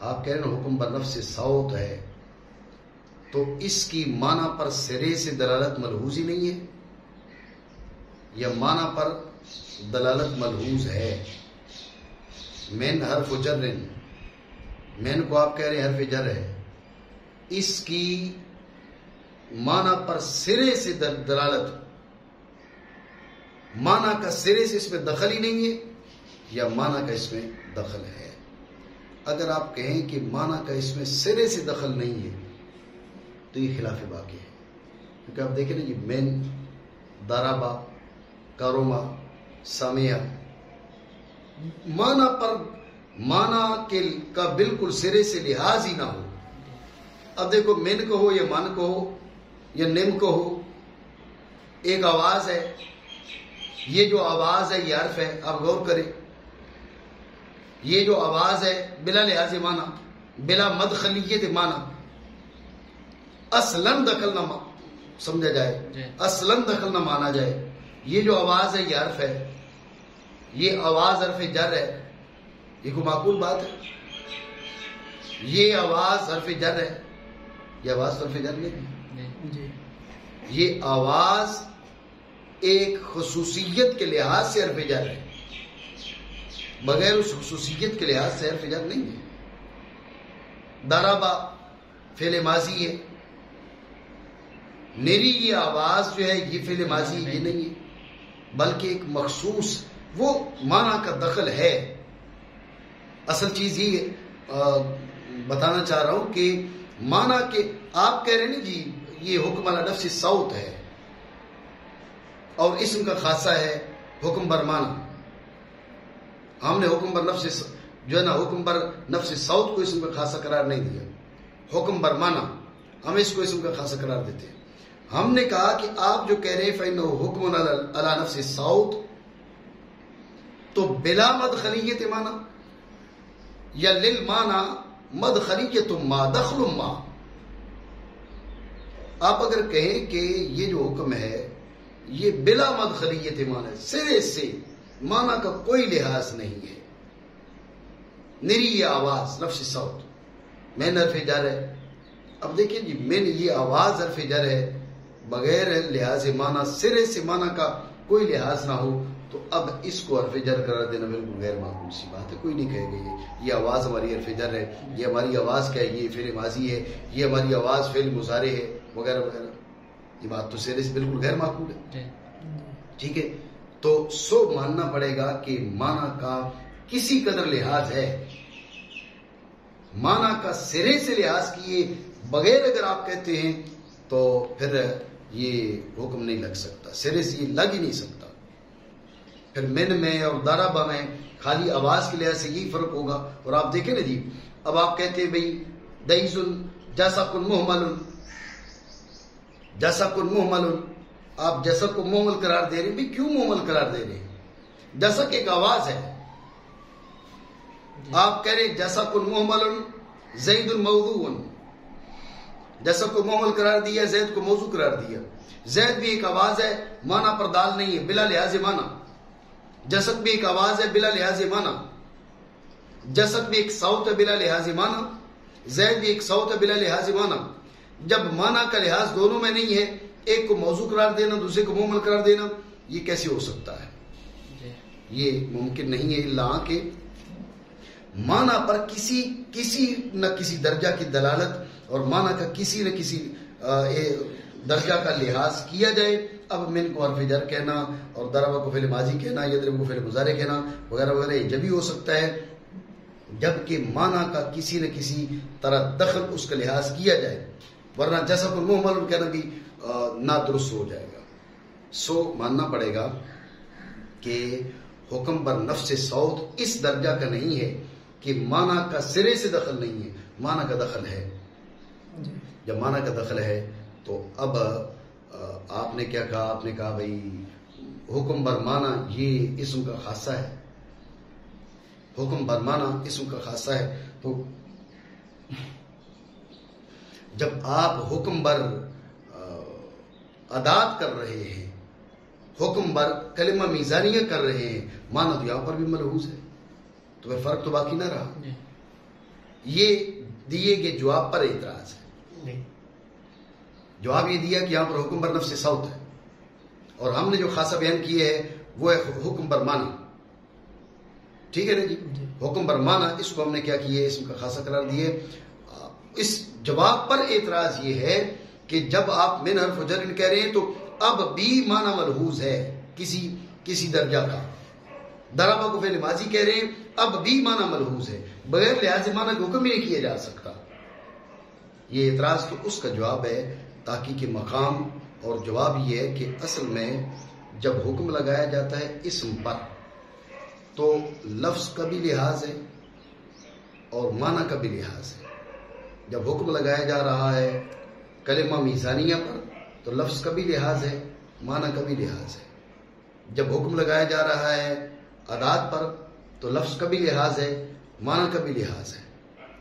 آپ کہہ رہے ہیں حکم بر نفس صوت ہے، تو اس کی معنی پر سرے سے دلالت ملحوظ ہی نہیں ہے یا معنی پر دلالت ملحوظ ہے؟ من حرف جر، من کو آپ کہہ رہے ہیں حرف جر ہے، اس کی معنی پر سرے سے دلالت، معنی کا سرے سے اس میں دخل ہی نہیں ہے یا معنی کا اس میں دخل ہے؟ اگر آپ کہیں کہ معنی کا اس میں سرے سے دخل نہیں ہے تو یہ خلاف واقع ہے. کیونکہ آپ دیکھیں نا جی من، ضربا، کروما، سمیا، معنی پر معنی کا بالکل سرے سے لحاظ ہی نہ ہو. اب دیکھو من کو ہو یا من کو ہو یا نم کو ہو، ایک آواز ہے، یہ جو آواز ہے یہ حرف ہے. آپ غور کریں، یہ جو آواز ہے بلا لحاظ معنی، بلا مدخلیت معنی، اصلاً دخل نہ سمجھا جائے، اصلاً دخل نہ مانا جائے. یہ جو آواز ہے یہ حرف ہے، یہ آواز حرف جر ہے، یہ کوئی معقول بات ہے؟ یہ آواز حرف جر ہے، یہ آواز حرف جر نہیں، یہ آواز ایک خصوصیت کے لحاظ سے حرف جر ہے، بغیر اس خصوصیت کے لحاظ سے حرف جر نہیں ہے. ضربا فعل ماضی ہے، میری یہ آواز جو ہے یہ فعل ماضی یہ نہیں ہے بلکہ ایک مخصوص وہ معنی کا دخل ہے. اصل چیز یہ بتانا چاہ رہا ہوں کہ معنی کے آپ کہہ رہے ہیں نا جی یہ حکم علی نفس صوت ہے اور اسم کا خاصہ ہے حکم بر معنی. ہم نے حکم بر نفس جو ہے نا حکم بر نفس صوت کو اسم کا خاصہ قرار نہیں دیا، حکم بر معنی ہم اس کو اسم کا خاصہ قرار دیتے ہیں. ہم نے کہا کہ آپ جو کہہ رہے ہیں فإنه حکم علی نفس صوت، تو بلا مدخلیت معنی یا للمعنی مدخلیت ما دخل ما. آپ اگر کہیں کہ یہ جو حکم ہے یہ بلا مدخلیت معنی، سرے سے معنی کا کوئی لحاظ نہیں ہے، میری یہ آواز نفس صوت میں حرف جر ہے. اب دیکھیں جی میں یہ آواز حرف جر ہے بغیر لحاظ معنی، سرے سے معنی کا کوئی لحاظ نہ ہو، تو اب اس کو حرف جر قرار دینا بالکل غیر معقول سی بات ہے. کوئی نہیں کہے گا یہ آواز ہماری حرف جر ہے، یہ ہماری آواز کیا ہے، یہ فعل ماضی ہے، یہ ہماری آواز فعل مضارع ہے وغیرہ وغیرہ. یہ بات تو سرے سے بالکل غیر معقول ہے. ٹھیک ہے. تو سو ماننا پڑے گا کہ معنی کا کسی قدر لحاظ ہے. معنی کا سرے سے لحاظ کیے بغیر اگر آپ کہتے ہیں تو پھر یہ حکم نہیں لگ سکتا، سرے سے یہ لگ ہی نہیں سکتا. پھر من میں اور ضربہ میں خالی آواز کے لحاظ سے یہی فرق ہوگا. اور آپ دیکھیں نا جی، اب آپ کہتے ہیں بھئی دعیز جسق محمل، جسق محمل، آپ جسق کو محمل قرار دے رہے ہیں. بھئی کیوں محمل قرار دے رہے ہیں؟ جسق ایک آواز ہے. آپ کہہ رہے ہیں جسق محمل زید موضوع، جسق کو محمل قرار دیا، زید کو موضوع قرار دیا. زید بھی ایک آواز ہے، معنی پر دال نہیں ہے بلا لحاظ معنی. جسد بھی ایک آواز ہے بلا لحاظ معنی. جسد بھی ایک صوت ہے بلا لحاظ معنی. زید بھی ایک صوت ہے بلا لحاظ معنی. جب معنی کا لحاظ دونوں میں نہیں ہے، ایک کو موضوع قرار دینا دوسرے کو محمل قرار دینا، یہ کیسے ہو سکتا ہے؟ یہ ممکن نہیں ہے، الا کہ معنی پر کسی نہ کسی درجہ کی دلالت اور معنی کا کسی نہ کسی درجہ کا لحاظ کیا جائے. اب من کو حرف جر کہنا اور ضربہ کو فعل ماضی کہنا، یضرب کو فعل مضارع کہنا وغیرہ وغیرہ، یہ جب ہی ہو سکتا ہے جبکہ معنی کا کسی نہ کسی طرح دخل اس کا لحاظ کیا جائے، ورنہ جسق المحمل کہنا بھی نادرست ہو جائے گا. سو ماننا پڑے گا کہ حکم بر نفس صوت اس درجہ کا نہیں ہے کہ معنی کا سرے سے دخل نہیں ہے، معنی کا دخل ہے. جب معنی کا دخل ہے تو اب آپ نے کیا کہا؟ آپ نے کہا بھائی حکم بر معنی یہ اسم کا خاصہ ہے، حکم بر معنی اسم کا خاصہ ہے. تو جب آپ حکم بر ادات کر رہے ہیں، حکم بر کلمہ میزانیہ کر رہے ہیں، معنی تو یہاں پر بھی ملحوظ ہے، تو پھر فرق تو باقی نہ رہا. یہ دیے گئے جواب پر اعتراض ہے. جواب یہ دیا کہ یہاں پر حکم بر نفس صوت ہے، اور ہم نے جو خاصہ بیان کیے ہے وہ ہے حکم بر معنی. ٹھیک ہے نا جی؟ حکم بر معنی اس کو ہم نے کیا کیے؟ اسم کا خاصہ قرار دیے. اس جواب پر اعتراض یہ ہے کہ جب آپ من حرف جر کہہ رہے ہیں تو اب بھی معنی ملحوظ ہے کسی درجہ کا. ضربہ کو فعل ماضی کہہ رہے ہیں، اب بھی معنی ملحوظ ہے، بغیر لحاظ معنی کا حکم ہی نہیں کیا جا سکتا. یہ اعتراض تو اس کا جواب ہے تحقیق مقام. اور جواب یہ ہے کہ اصل میں جب حکم لگایا جاتا ہے اسم پر تو لفظ کا بھی لحاظ ہے اور معنی کا بھی لحاظ ہے. جب حکم لگایا جا رہا ہے کلمہ میزانیہ پر تو لفظ کا بھی لحاظ ہے، معنی کا بھی لحاظ ہے. جب حکم لگایا جا رہا ہے ادات پر تو لفظ کا بھی لحاظ ہے، معنی کا بھی لحاظ ہے.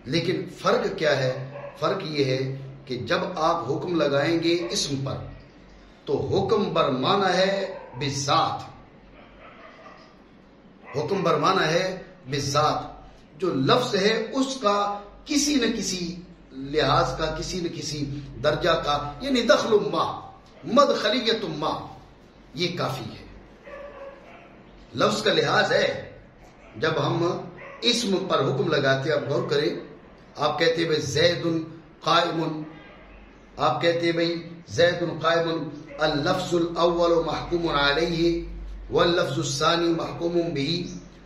لیکن فرق کیا ہے؟ فرق یہ ہے کہ جب آپ حکم لگائیں گے اسم پر تو حکم بر معنی ہے بالذات، حکم بر معنی ہے بالذات. جو لفظ ہے اس کا کسی نہ کسی لحاظ کا، کسی نہ کسی درجہ کا، یعنی دخل ما، مدخلیت ما، یہ کافی ہے. لفظ کا لحاظ ہے. جب ہم اسم پر حکم لگاتے ہیں، آپ غور کریں، آپ کہتے ہیں بھائی زید قائم، آپ کہتے ہیں بھائی زید قائم، اللفظ الاول محکوم علیہ واللفظ الثانی محکوم به،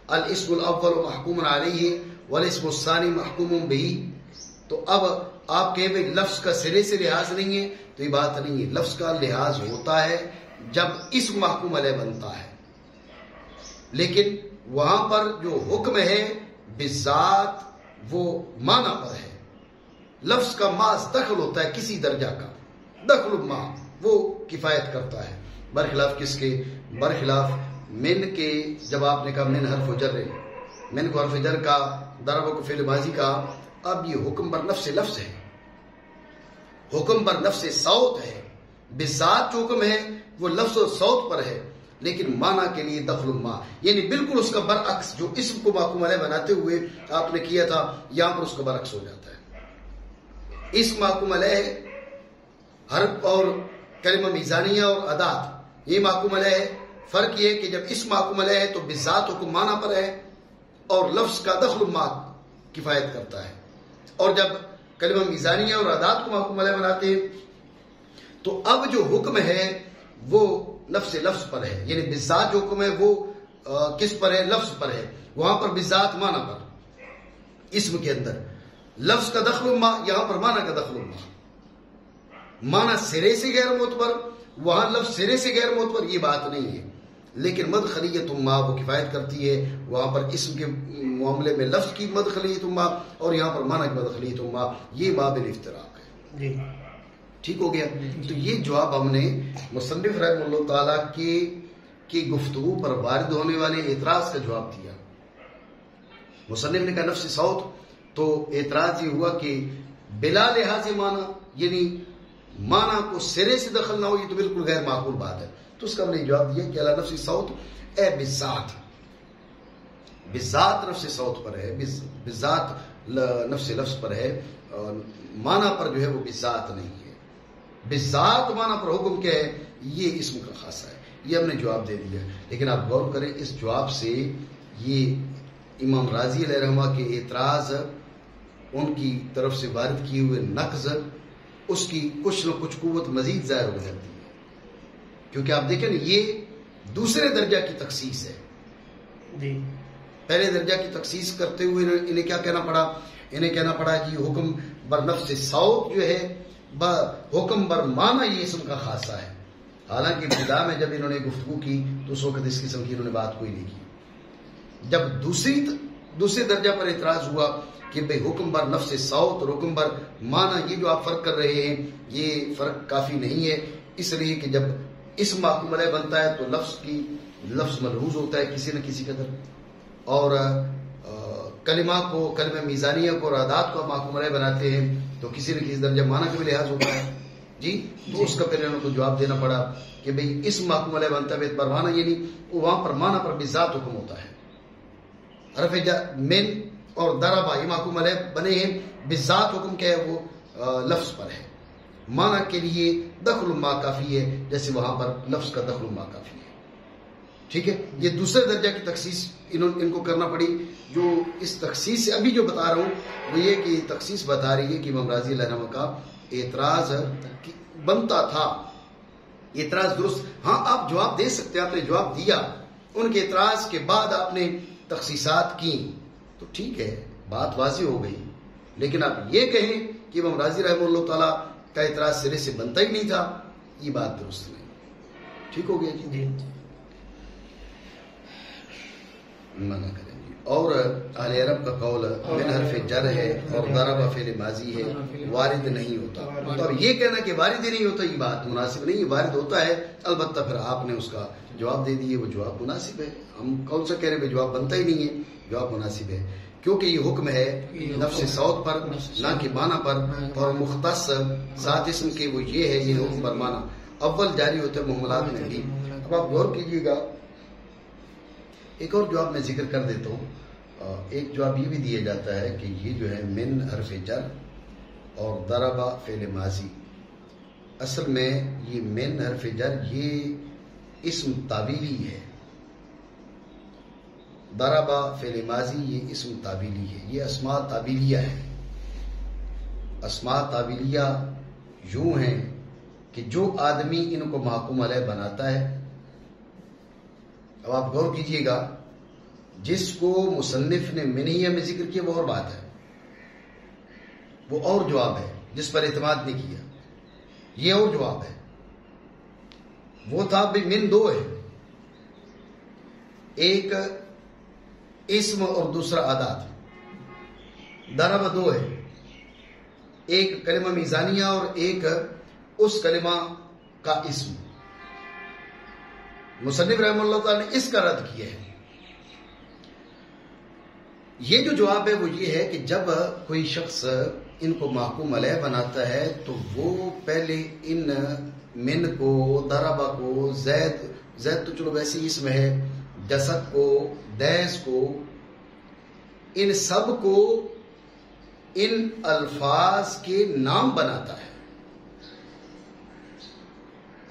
الاسم الاول محکوم علیہ والاسم الثانی محکوم به. تو اب آپ کہیں بھائی لفظ کا سرے سے لحاظ نہیں ہے، تو یہ بات نہیں ہے. لفظ کا لحاظ ہوتا ہے جب اسم محکوم علیہ بنتا ہے، لیکن وہاں پر جو حکم ہے بالذات وہ معنی پر ہے. لفظ کا ماس دخل ہوتا ہے کسی درجہ کا، دخل ما وہ کفایت کرتا ہے. برخلاف کس کے؟ برخلاف من کے. جب آپ نے کہا من حرف جر، من کو حرف جر کا، ضربہ کو فعل ماضی کا، اب یہ حکم بر نفس لفظ ہے، حکم بر نفس صوت ہے. بالذات جو حکم ہے وہ لفظ و صوت پر ہے، لیکن معنی کے لیے دخل ما، یعنی بالکل اس کا برعکس. جو اسم کو محکوم علیہ بناتے ہوئے آپ نے کیا تھا، یہاں پر اس کا برعکس ہو جاتا ہے. اسم محکوم علیہ حرف اور کلمہ میزانیہ اور ادات یہ محکوم علیہ ہے. فرق یہ ہے کہ جب اسم محکوم علیہ ہے تو بالذات حکم معنی پر ہے اور لفظ کا دخل ما کفایت کرتا ہے. اور جب کلمہ میزانیہ اور ادات کو محکوم علیہ بناتے ہیں تو اب جو حکم ہے وہ نفس لفظ پر ہے، یعنی بالذات جو حکم ہے وہ کس پر ہے؟ لفظ پر ہے. وہاں پر بالذات معنی پر، اسم کے اندر لفظ کا دخل ما، یہاں پر معنی کا دخل ما. معنی سرے سے غیر معتبر، وہاں لفظ سرے سے غیر معتبر، یہ بات نہیں ہے. لیکن مدخلیت ما وہ کفایت کرتی ہے. وہاں پر اسم کے معاملے میں لفظ کی مدخلیت ما اور یہاں پر معنی کی مدخلیت ما، یہ باب الافتراق ہے. جی ٹھیک ہو گیا. تو یہ جواب ہم نے مصنف رحمہ اللہ تعالیٰ کی گفتگو پر وارد ہونے والے اعتراض کا جواب دیا. مصنف نے کہا نفس صوت، تو اعتراض یہ ہوا کہ بلا لحاظ معنی، یعنی معنی کو سرے سے دخل نہ ہو، یہ تو بالکل غیر معقول بات ہے. تو اس کا ہم نے جواب دیا کہ اللہ نفس صوت اے بالذات، بالذات نفس صوت پر ہے، بالذات نفس لفظ پر ہے، معنی پر جو ہے وہ بالذات نہیں ہے. بالذات معنی پر حکم کیا ہے؟ یہ اسم کا خاصہ ہے. یہ ہم نے جواب دے دیا. لیکن آپ غور کریں اس جواب سے یہ امام راضی علیہ رحمہ کے اعتراض، ان کی طرف سے وارد کیے ہوئے نقض، اس کی کچھ نہ کچھ قوت مزید ظاہر ہو جاتی ہے. کیونکہ آپ دیکھیں نا، یہ دوسرے درجہ کی تخصیص ہے. جی پہلے درجہ کی تخصیص کرتے ہوئے انہیں کیا کہنا پڑا؟ انہیں کہنا پڑا کہ حکم بر نفس صوت جو ہے حکم بر معنی یہ اسم کا خاصہ ہے. حالانکہ ابتدا میں جب انہوں نے گفتگو کی تو اس وقت اس قسم کی انہوں نے بات کوئی نہیں کی. جب دوسرے درجہ پر اعتراض ہوا کہ بھئی حکم بر نفس صوت اور حکم بر معنی، یہ جو آپ فرق کر رہے ہیں یہ فرق کافی نہیں ہے. اس لیے کہ جب اسم محکوم علیہ بنتا ہے تو لفظ ملحوظ ہوتا ہے کسی نہ کسی قدر، اور کلمہ میزانیہ کو اور عادات کو محکوم علیہ بناتے ہیں تو کسی نہ کسی درجہ معنی کا بھی لحاظ ہوتا ہے. جی تو اس کا پہلے انہوں کو جواب دینا پڑا کہ بھئی اسم محکوم علیہ بنتا ہے پر معنی، یعنی وہاں پر معنی پر بالذات حکم ہوتا ہے. حرف من اور ضربہ یہ محکوم علیہ بنے ہیں، بالذات حکم کیا ہے؟ وہ لفظ پر ہے. معنی کے لیے دخل ما کافی ہے، جیسے وہاں پر لفظ کا دخل ما کافی ہے. ٹھیک ہے. یہ دوسرے درجہ کی تخصیص ان کو کرنا پڑی. جو اس تخصیص سے ابھی جو بتا رہا ہوں وہ یہ کہ تخصیص بتا رہی ہے کہ امام راضی علیہ رحمہ کا اعتراض بنتا تھا. اعتراض درست، ہاں آپ جواب دے سکتے ہیں، آپ نے جواب دیا، ان کے اعتراض کے بعد آپ نے تخصیصات کی تو ٹھیک ہے، بات واضح ہو گئی. لیکن آپ یہ کہیں کہ امام راضی رحمہ اللہ تعالیٰ کا اعتراض سرے سے بنتا ہی نہیں تھا، یہ بات درست نہیں. ٹھیک ہو گیا جی. منع کریں گے. اور اہل عرب کا قول من حرف جر ہے اور ضرب فعل ماضی ہے، وارد نہیں ہوتا. تو اب یہ کہنا کہ وارد ہی نہیں ہوتا یہ بات مناسب نہیں ہے. وارد ہوتا ہے، البتہ پھر آپ نے اس کا جواب دے دیے، وہ جواب مناسب ہے. ہم کون سا کہہ رہے ہیں جواب بنتا ہی نہیں ہے؟ جواب مناسب ہے کیونکہ یہ حکم ہے نفس صوت پر نہ کہ معنی پر، اور مختص ذات اسم کے وہ یہ ہے، یہ حکم پر معنی اول جاری ہوتا ہے محملات میں بھی. اب آپ غور کیجیے گا، ایک اور جواب میں ذکر کر دیتا ہوں. ایک جواب یہ بھی دیا جاتا ہے کہ یہ جو ہے من حرف جر اور ضربہ فعل ماضی، اصل میں یہ من حرف جر یہ اسم تعبیلی ہے، ضربہ فعل ماضی یہ اسم تعبیلی ہے. یہ اسماء تعبیلیہ ہے. اسماء تعبیلیہ یوں ہیں کہ جو آدمی ان کو محکوم علیہ بناتا ہے، اب آپ غور کیجئے گا، جس کو مصنف نے منیہ میں ذکر کیا وہ اور بات ہے، وہ اور جواب ہے جس پر اعتماد نہیں کیا، یہ اور جواب ہے. وہ تھا بھی من دو ہے، ایک اسم اور دوسرا عادات. ضرب دو ہے، ایک کلمہ میزانیہ اور ایک اس کلمہ کا اسم. مصنف رحمہ اللہ تعالی نے اس کا رد کیا ہے. یہ جو جواب ہے وہ یہ ہے کہ جب کوئی شخص ان کو محکوم علیہ بناتا ہے تو وہ پہلے ان من کو، ضربہ کو، زید تو چلو ویسے ہی اسم ہے، جسد کو، دیس کو، ان سب کو ان الفاظ کے نام بناتا ہے.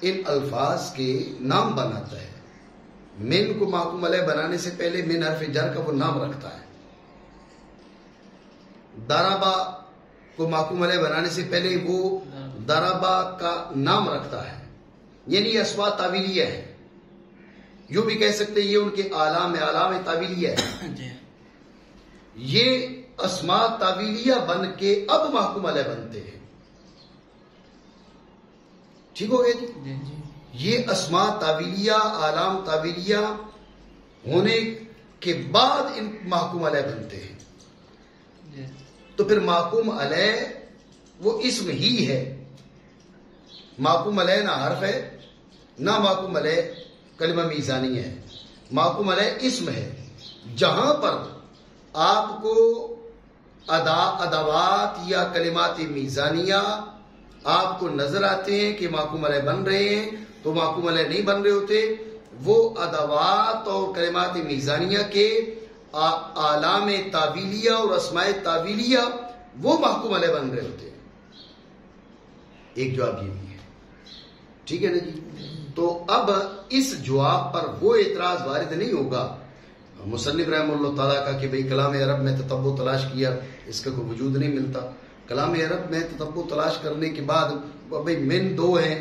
ان الفاظ کے نام بناتا ہے. من کو محکوم علیہ بنانے سے پہلے من حرف جر کا وہ نام رکھتا ہے. ضربہ کو محکوم علیہ بنانے سے پہلے وہ ضربہ کا نام رکھتا ہے. یعنی یہ اسماء تعویلیہ ہے. یوں بھی کہہ سکتے ہیں یہ ان کے اعلام تعویلیہ ہے. یہ اسماء تعویلیہ بن کے اب محکوم علیہ بنتے ہیں. ٹھیک ہو گیا جی. یہ اسماء تعویلیہ اعلام تعویلیہ ہونے کے بعد ان محکوم علیہ بنتے ہیں. تو پھر محکوم علیہ وہ اسم ہی ہے. محکوم علیہ نہ حرف ہے نہ محکوم علیہ کلمہ میزانی ہے. محکوم علیہ اسم ہے. جہاں پر آپ کو ادوات یا کلمات میزانیہ آپ کو نظر آتے ہیں کہ محکوم علیہ بن رہے ہیں تو محکوم علیہ نہیں بن رہے ہوتے. وہ ادوات اور کلمات میزانیہ کے اعلام تعویلیہ اور اسماء تعویلیہ وہ محکوم علیہ بن رہے ہوتے ہیں. ایک جواب یہ بھی ہے. ٹھیک ہے نا جی. تو اب اس جواب پر وہ اعتراض وارد نہیں ہوگا مصنف رحمہ اللہ تعالیٰ کا کہ بھئی کلام عرب میں تتبع تلاش کیا, اس کا کوئی وجود نہیں ملتا. کلام عرب میں تتبع تلاش کرنے کے بعد بھئی من دو ہیں,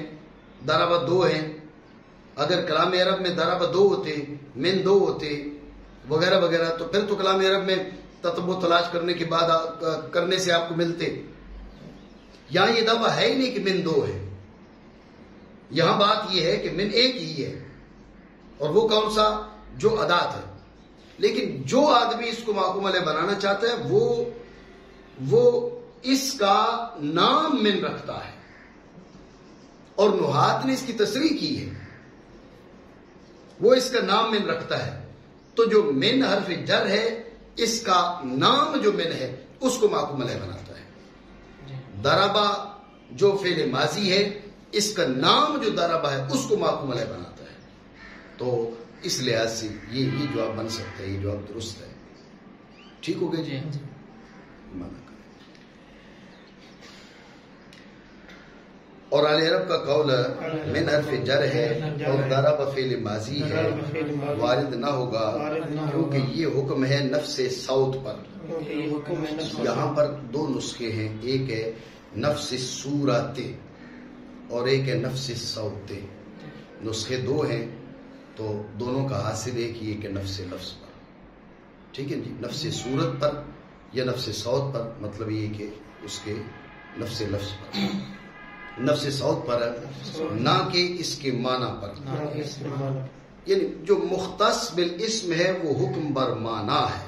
ضرب دو ہیں. اگر کلام عرب میں ضرب دو ہوتے, من دو ہوتے وغیرہ وغیرہ تو پھر تو کلام عرب میں تتبع تلاش کرنے کے بعد کرنے سے آپ کو ملتے. یہاں یہ دعویٰ ہے ہی نہیں کہ من دو ہے. یہاں بات یہ ہے کہ من ایک ہی ہے, اور وہ کون سا, جو ادات ہے. لیکن جو آدمی اس کو محکوم علیہ بنانا چاہتا ہے وہ اس کا نام من رکھتا ہے, اور نحات نے اس کی تصریح کی ہے. وہ اس کا نام من رکھتا ہے. تو جو من حرف جر ہے اس کا نام جو من ہے اس کو محکوم علیہ بناتا ہے. ضربہ جو فعل ماضی ہے اس کا نام جو ضربہ ہے اس کو محکوم علیہ بناتا ہے. تو اس لحاظ سے یہ جواب بن سکتا ہے, یہ جواب درست ہے. ٹھیک ہو گیا جی. اور اہل عرب کا قول من حرف جر ہے اور ضرب فعل ماضی ہے, وارد نہ ہوگا کیونکہ یہ حکم ہے نفس صوت پر. یہاں پر دو نسخے ہیں, ایک ہے نفس صورت اور ایک ہے نفس صوت. نسخے دو ہیں تو دونوں کا حاصل ایک ہی ہے کہ نفس لفظ پر. ٹھیک ہے جی. نفس صورت پر یا نفس صوت پر مطلب یہ کہ اس کے نفس لفظ پر, نفس صوت پر نہ کہ اس کے معنی پر. یعنی جو مختص بالاسم ہے وہ حکم بر معنی ہے.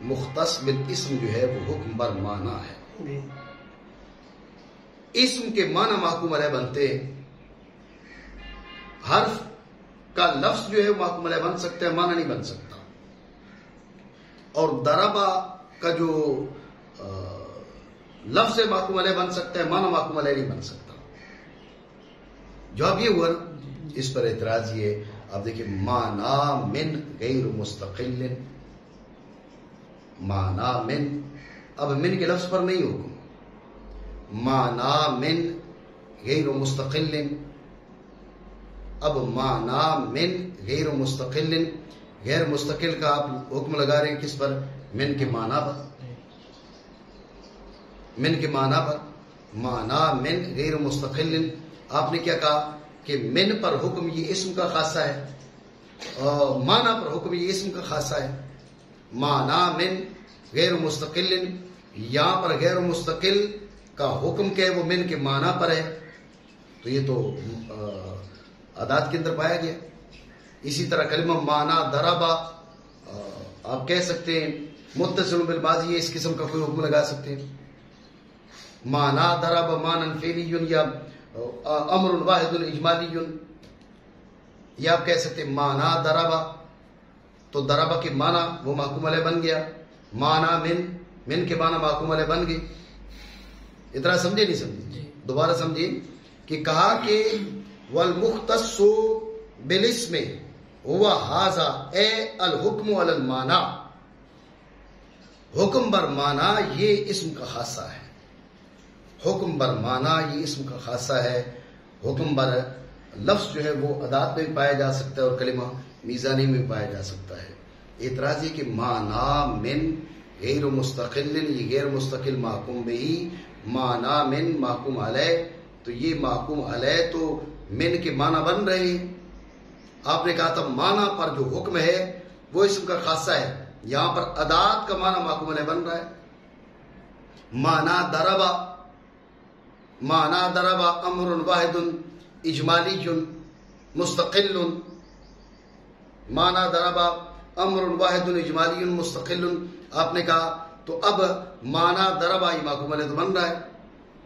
مختص بالاسم جو ہے وہ حکم بر معنی ہے. اسم کے معنی محکوم علیہ بنتے ہیں. حرف کا لفظ جو ہے محکوم علیہ بن سکتا ہے, معنی نہیں بن سکتا. اور ضربہ کا جو لفظ محکوم علیہ بن سکتا ہے, معنی محکوم علیہ نہیں بن سکتا. جواب یہ ہوا اس پر اعتراض یہ, آپ دیکھیں معنی من غیر مستقل. معنی من, اب من کے لفظ پر نہیں حکم. معنی من غیر مستقل, اب معنی من غیر مستقل, غیر مستقل کا آپ حکم لگا رہے ہیں کس پر, من کے معنی پر. من کے معنی پر, معنی من غیر مستقل. آپ نے کیا کہا کہ من پر حکم یہ اسم کا خاصہ ہے, اور معنی پر حکم یہ اسم کا خاصہ ہے. معنی من غیر مستقل, یہاں پر غیر مستقل کا حکم کیا ہے وہ من کے معنی پر ہے. تو یہ تو ادات کے اندر پایا گیا. اسی طرح کلمہ معنی ضربہ آپ کہہ سکتے ہیں متصل بالماضی ہے, اس قسم کا کوئی حکم لگا سکتے ہیں. معنی ضرب معنی فعلی یا امر واحد اجمالی, یا آپ کہہ سکتے ہیں معنی ضربہ, تو ضربہ کے معنی وہ محکوم علیہ بن گیا. معنی من کے معنی محکوم علیہ بن گئے. اتنا سمجھے نہیں سمجھے؟ دوبارہ سمجھے کہ کہا کہ والمختص بالاسم هو هذا اے الحکم علی المعنی, حکم بر معنی یہ اسم کا خاصہ ہے. حکم بر معنی یہ اسم کا خاصہ ہے. حکم بر لفظ جو ہے وہ ادات میں بھی پایا جا سکتا ہے اور کلمہ میزانی میں بھی پایا جا سکتا ہے. اعتراض یہ کہ معنی من غیر مستقل, یہ غیر مستقل محکوم بھی, معنی من محکوم علیہ. تو یہ محکوم علیہ تو من کے معنی بن رہے ہیں. آپ نے کہا تھا معنی پر جو حکم ہے وہ اسم کا خاصہ ہے. یہاں پر ادات کا معنی محکوم علیہ بن رہا ہے. معنی دربا امر واحد اجمالی مستقل. معنی دربا امر واحد اجمالی مستقل. آپ نے کہا تو اب معنی دربا یہ محکوم علیہ تو بن رہا ہے.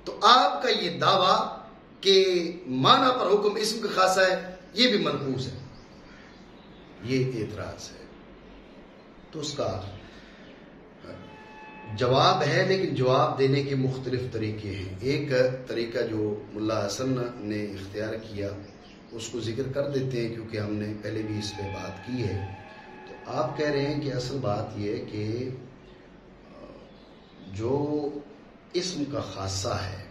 تو آپ کا یہ دعویٰ کہ معنی پر حکم اسم کا خاصہ ہے یہ بھی منقوص ہے، یہ اعتراض ہے. تو اس کا جواب ہے، لیکن جواب دینے کے مختلف طریقے ہیں. ایک طریقہ جو ملا حسن نے اختیار کیا اس کو ذکر کر دیتے ہیں کیونکہ ہم نے پہلے بھی اس پہ بات کی ہے. تو آپ کہہ رہے ہیں کہ اصل بات یہ ہے کہ جو اسم کا خاصہ ہے،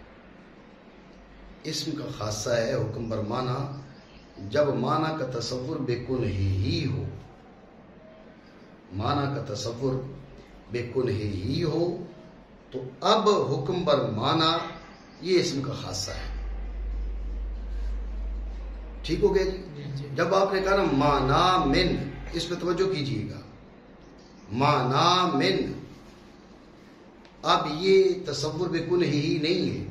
اسم کا خاصہ ہے حکم بر معنی، جب معنی کا تصور بے کن ہی ہو، معنی کا تصور بے کن ہی ہو تو اب حکم بر معنی یہ اسم کا خاصہ ہے. ٹھیک ہو گیا جی؟ جب آپ نے کہا نا معنی من، اس پہ توجہ کیجئے گا، معنی من، اب یہ تصور بے کن ہی نہیں ہے.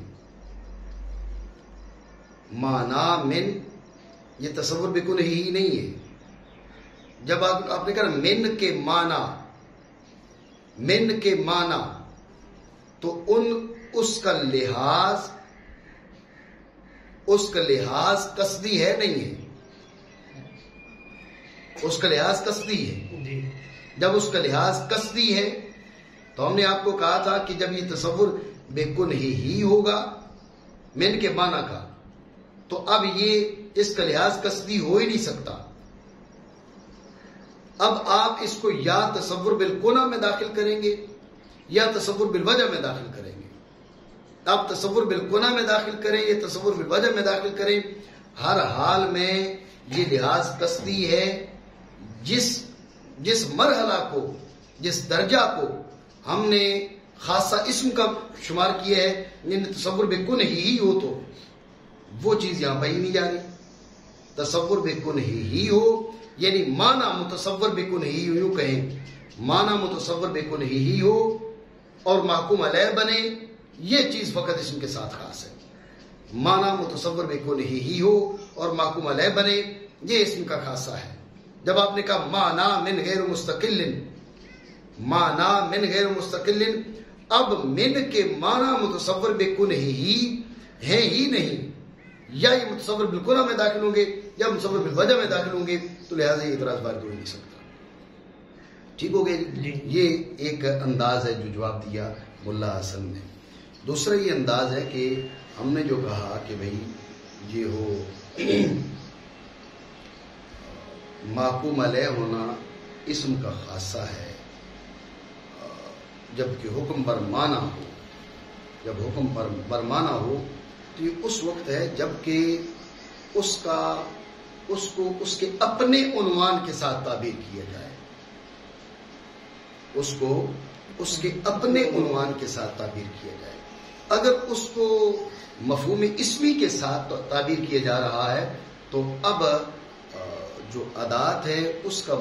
معنی من یہ تصور بے کن ہی نہیں ہے. جب آپ نے کہا من کے معنی، من کے معنی، تو اس کا لحاظ قصدی ہے نہیں ہے؟ اس کا لحاظ قصدی ہے. جب اس کا لحاظ قصدی ہے تو ہم نے آپ کو کہا تھا کہ جب یہ تصور بے کن ہی ہوگا من کے معنی کا، تو اب یہ اس کا لحاظ قصدی ہو ہی نہیں سکتا. اب آپ اس کو یا تصور بالکنا میں داخل کریں گے یا تصور بالوجہ میں داخل کریں گے. آپ تصور بالکنا میں داخل کریں یا تصور بالوجہ میں داخل کریں، ہر حال میں یہ لحاظ قصدی ہے. جس مرحلہ کو، جس درجہ کو ہم نے خاصہ اسم کا شمار کیا ہے، یعنی تصور بے کن ہی ہو، تو وہ چیز یہاں پہ ہی نہیں جا رہی. تصور بے کن ہی ہو یعنی معنی متصور بے کن ہی ہو، یوں کہیں معنی متصور بے کن ہی ہو اور محکوم علیہ بنے، یہ چیز فقط اسم کے ساتھ خاص ہے. معنی متصور بے کن ہی ہو اور محکوم علیہ بنے، یہ اسم کا خاصہ ہے. جب آپ نے کہا معنی من غیر مستقل، معنی من غیر مستقل، اب من کے معنی متصور بے کن ہی ہیں ہی نہیں، یا یہ متصور بالکنا میں داخل ہوں گے یا متصور بالوجہ میں داخل ہوں گے، تو لہٰذا یہ اعتراض وارد ہو نہیں سکتا. ٹھیک ہو گیا جی؟ یہ ایک انداز ہے جو جواب دیا ملا حسن نے. دوسرا یہ انداز ہے کہ ہم نے جو کہا کہ بھئی یہ ہو محکوم علیہ ہونا اسم کا خاصہ ہے، جبکہ حکم بر معنی ہو، جب حکم بر معنی ہو تو یہ اس وقت ہے جبکہ اس کو اس کے اپنے عنوان کے ساتھ تعبیر کیا جائے، اس کو اس کے اپنے عنوان کے ساتھ تعبیر کیا جائے. اگر اس کو مفہوم اسمی کے ساتھ تعبیر کیا جا رہا ہے تو اب جو ادات ہے اس کے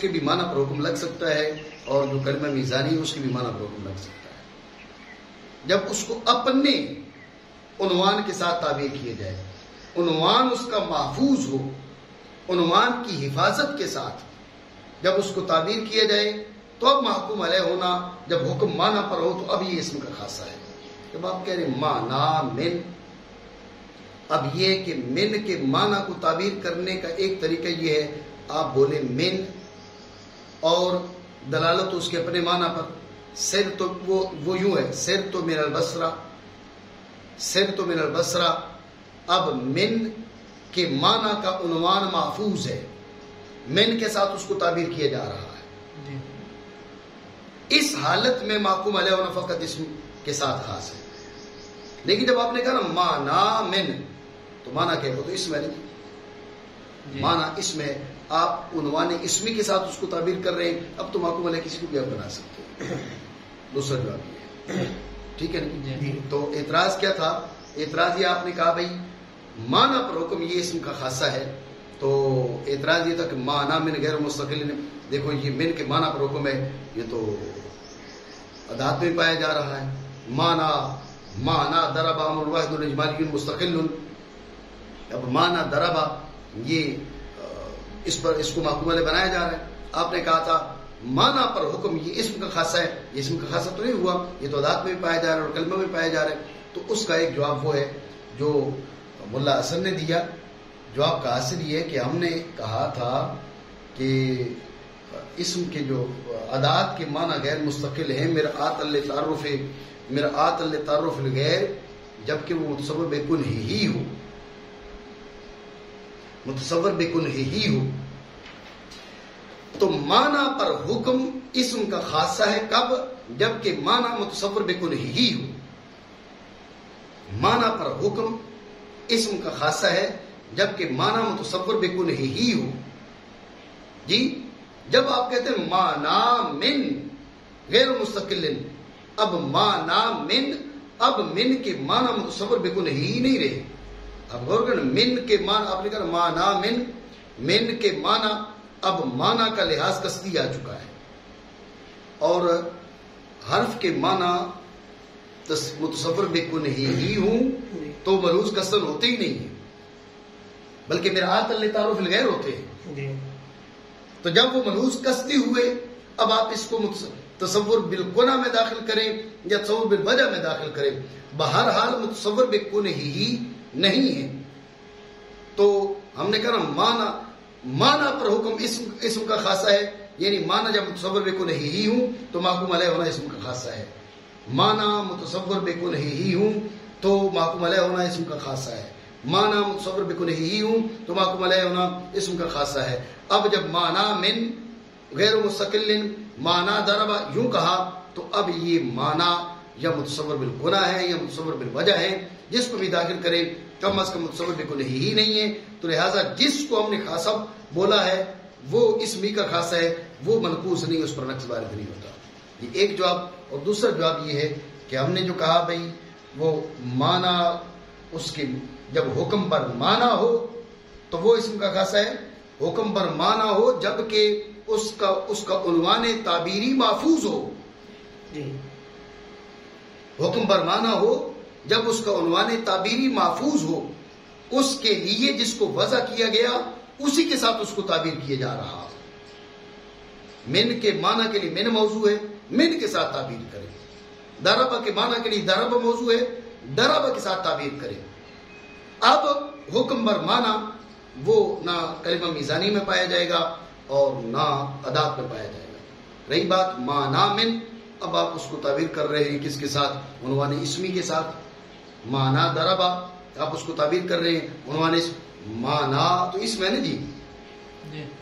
بھی معنی پر حکم لگ سکتا ہے، اور جو کلمہ میزانی ہے اس کے بھی معنی پر حکم لگ سکتا ہے. جب اس کو اپنے عنوان کے ساتھ تعبیر کیا جائے، عنوان اس کا محفوظ ہو، عنوان کی حفاظت کے ساتھ جب اس کو تعبیر کیا جائے تو اب محکوم علیہ ہونا، جب حکم معنی پر ہو تو اب یہ اسم کا خاصہ ہے. جب آپ کہہ رہے ہیں معنی من، اب یہ کہ من کے معنی کو تعبیر کرنے کا ایک طریقہ یہ ہے آپ بولیں من اور دلالت اس کے اپنے معنی پر. سر تو وہ یوں ہے، سر تو من البصرہ، سر تو من البصرہ. اب من کے معنی کا عنوان محفوظ ہے، من کے ساتھ اس کو تعبیر کیا جا رہا ہے. اس حالت میں محکوم علیہ ہونا فقط اسم کے ساتھ خاص ہے. لیکن جب آپ نے کہا نا معنی من، تو معنی کیا ہو تو اسم ہے نہیں، معنی اسم ہے. آپ عنوان اسمی کے ساتھ اس کو تعبیر کر رہے ہیں، اب تو محکوم علیہ کسی کو بھی آپ بنا سکتے ہیں. دوسرا جواب یہ ہے ٹھیک ہے نا. تو اعتراض کیا تھا؟ اعتراض یہ آپ نے کہا بھائی معنی پر حکم یہ اسم کا خاصہ ہے. تو اعتراض یہ تھا کہ معنی من غیر مستقل، دیکھو یہ من کے معنی پر حکم ہے، یہ تو ادات میں پایا جا رہا ہے. معنی ضرب امر واحد اجمالی مستقل. اب معنی ضرب یہ اس کو محکوم علیہ بنایا جا رہا ہے. آپ نے کہا تھا معنی پر حکم یہ اسم کا خاصہ ہے. یہ اسم کا خاصہ تو نہیں ہوا، یہ تو ادات میں بھی پایا جا رہا ہے اور کلمہ میں پایا جا رہا ہے. تو اس کا ایک جواب وہ ہے جو ملا اصل نے دیا. جواب کا حاصل یہ ہے کہ ہم نے کہا تھا کہ اسم کے جو ادات کے معنی غیر مستقل ہیں، مرآت تعارف الغیر، جبکہ وہ متصور بکن ہی ہو، متصور بکن ہی ہو. تو معنی پر حکم اسم کا خاصہ ہے کب؟ جبکہ معنی متصور بکن ہی ہو. معنی پر حکم اسم کا خاصہ ہے جبکہ معنی متصور بکن ہی ہو. جی جب آپ کہتے ہیں معنی من غیر مستقل، اب معنی من، اب من کے معنی متصور بکن ہی نہیں رہے. اب غور کریں، من کے معنی آپ نے کہا معنی من کے معنی، اب معنی کا لحاظ قصدی آ چکا ہے، اور حرف کے معنی متصور بکن ہی ہوں تو ملحوظ قصدن ہوتے ہی نہیں ہیں، بلکہ مرآت تعارف الغیر ہوتے ہیں. تو جب وہ ملحوظ قصدی ہوئے، اب آپ اس کو تصور بالکنا میں داخل کریں یا تصور بالوجہ میں داخل کریں، بہرحال متصور بکن ہی نہیں ہے. تو ہم نے کہا معنی پر حکم اسم کا خاصہ ہے، یعنی معنی جب متصور بکن ہی ہوں تو محکوم علیہ ہونا اسم کا خاصہ ہے. معنی متصور بکن ہی ہوں تو محکوم علیہ ہونا اسم کا خاصہ ہے. معنی متصور بکن ہی ہوں تو محکوم علیہ ہونا اسم کا خاصہ ہے. اب جب معنی من غیر مستقل معنی ضرب یوں کہا تو اب یہ معنی یا متصور بالگناہ ہے یا متصور بالوجہ ہے، جس کو بھی داخل کریں کم از کم متصور بکن ہی نہیں ہے. تو لہٰذا جس کو ہم نے خاصہ بولا ہے وہ اسمی کا خاصہ ہے، وہ منقوص نہیں، اس پر نقص وارد نہیں ہوتا. یہ ایک جواب. اور دوسرا جواب یہ ہے کہ ہم نے جو کہا بھائی وہ معنی اس کے جب حکم پر معنی ہو تو وہ اسم کا خاصہ ہے. حکم پر معنی ہو جبکہ اس کا عنوان تعبیری محفوظ ہو. حکم پر معنی ہو جب اس کا عنوان تعبیری محفوظ ہو، اس کے لیے جس کو وضع کیا گیا اسی کے ساتھ اس کو تعبیر کیا جا رہا. من کے معنی کے لیے من موضوع ہے، من کے ساتھ تعبیر کریں. ضرب کے معنی کے لیے ضرب موضوع ہے، ضرب کے ساتھ تعبیر کریں. اب حکم پر معنی وہ نہ کلمہ میزانی میں پایا جائے گا اور نہ ادات میں پایا جائے گا. رہی بات معنی من، اب آپ اس کو تعبیر کر رہے ہیں کس کے ساتھ؟ عنوان اسمی کے ساتھ. معنی ضرب آپ اس کو تعبیر کر رہے ہیں عنوان معنی تو اسم ہے نا جی،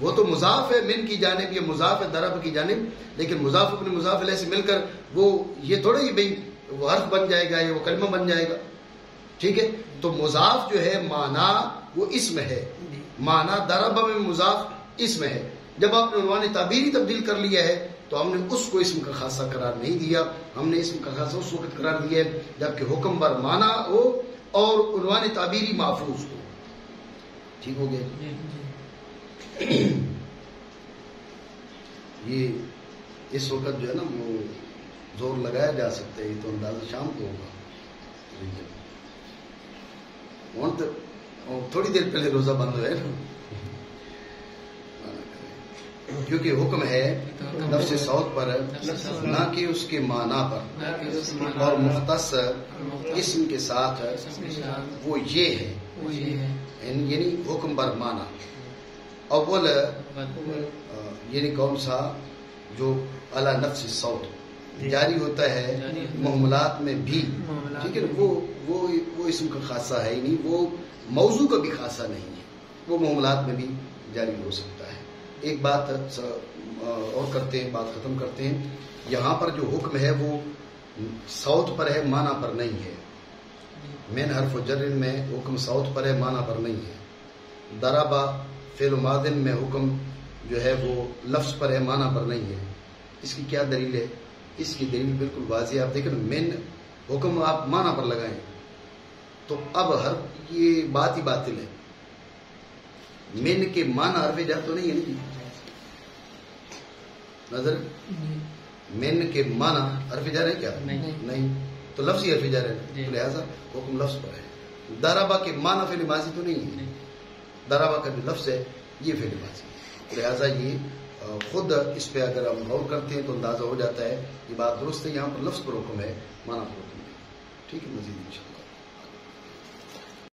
وہ تو مضاف ہے من کی جانب، یہ مضاف ہے ضرب کی جانب، لیکن مضاف اپنے مضاف علیہ سے مل کر وہ یہ تھوڑا ہی بھائی وہ حرف بن جائے گا یا وہ کلمہ بن جائے گا. ٹھیک ہے، تو مضاف جو ہے معنی وہ اسم ہے، معنی ضرب میں مضاف اسم ہے. جب آپ نے عنوان تعبیری تبدیل کر لیا ہے تو ہم نے اس کو اسم کا خاصہ قرار نہیں دیا. ہم نے اسم کا خاصہ اس وقت قرار دیا ہے جبکہ حکم بر معنی ہو اور عنوان تعبیری محفوظ ہو. ٹھیک ہو گیا؟ یہ اس وقت جو ہے نا وہ زور لگایا جا سکتا ہے، یہ تو اندازہ شام کو ہوگا. تھوڑی دیر پہلے روزہ بند ہے نا، کیونکہ حکم ہے نفس صوت پر نہ کہ اس کے معنی پر، اور مختص اسم کے ساتھ وہ یہ ہے، یعنی حکم بر معنی. اول یعنی کون سا؟ جو علی نفس صوت جاری ہوتا ہے محمولات میں بھی. ٹھیک ہے، وہ اسم کا خاصہ ہے ہی نہیں، وہ موضوع کا بھی خاصہ نہیں ہے، وہ محمولات میں بھی جاری ہو سکتا ہے. ایک بات اور کرتے ہیں، بات ختم کرتے ہیں. یہاں پر جو حکم ہے وہ صوت پر ہے، معنی پر نہیں ہے. من حرف و جر میں حکم صوت پر ہے، معنی پر نہیں ہے. ضربا فعل ماضن میں حکم جو ہے وہ لفظ پر ہے، معنی پر نہیں ہے. اس کی کیا دلیل ہے؟ اس کی دلیل بالکل واضح. آپ دیکھیں من حکم آپ معنی پر لگائیں تو اب ہر یہ بات ہی باطل ہے. من کے معنی حرف جر تو نہیں ہے نا نظر. من کے معنی حرف جر ہے کیا؟ نہیں. تو لفظ ہی حرف جر ہے, تو لہذا حکم لفظ پر ہے. دربا کے معنی فعل ماضی تو نہیں ہے. دربا کا جو لفظ ہے یہ فعل ماضی. لہذا یہ خود اس پہ اگر ہم غور کرتے ہیں تو اندازہ ہو جاتا ہے یہ بات درست ہے. یہاں پر لفظ پر حکم ہے, معنی پر حکم ہے. ٹھیک ہے, مزید انشاءاللہ.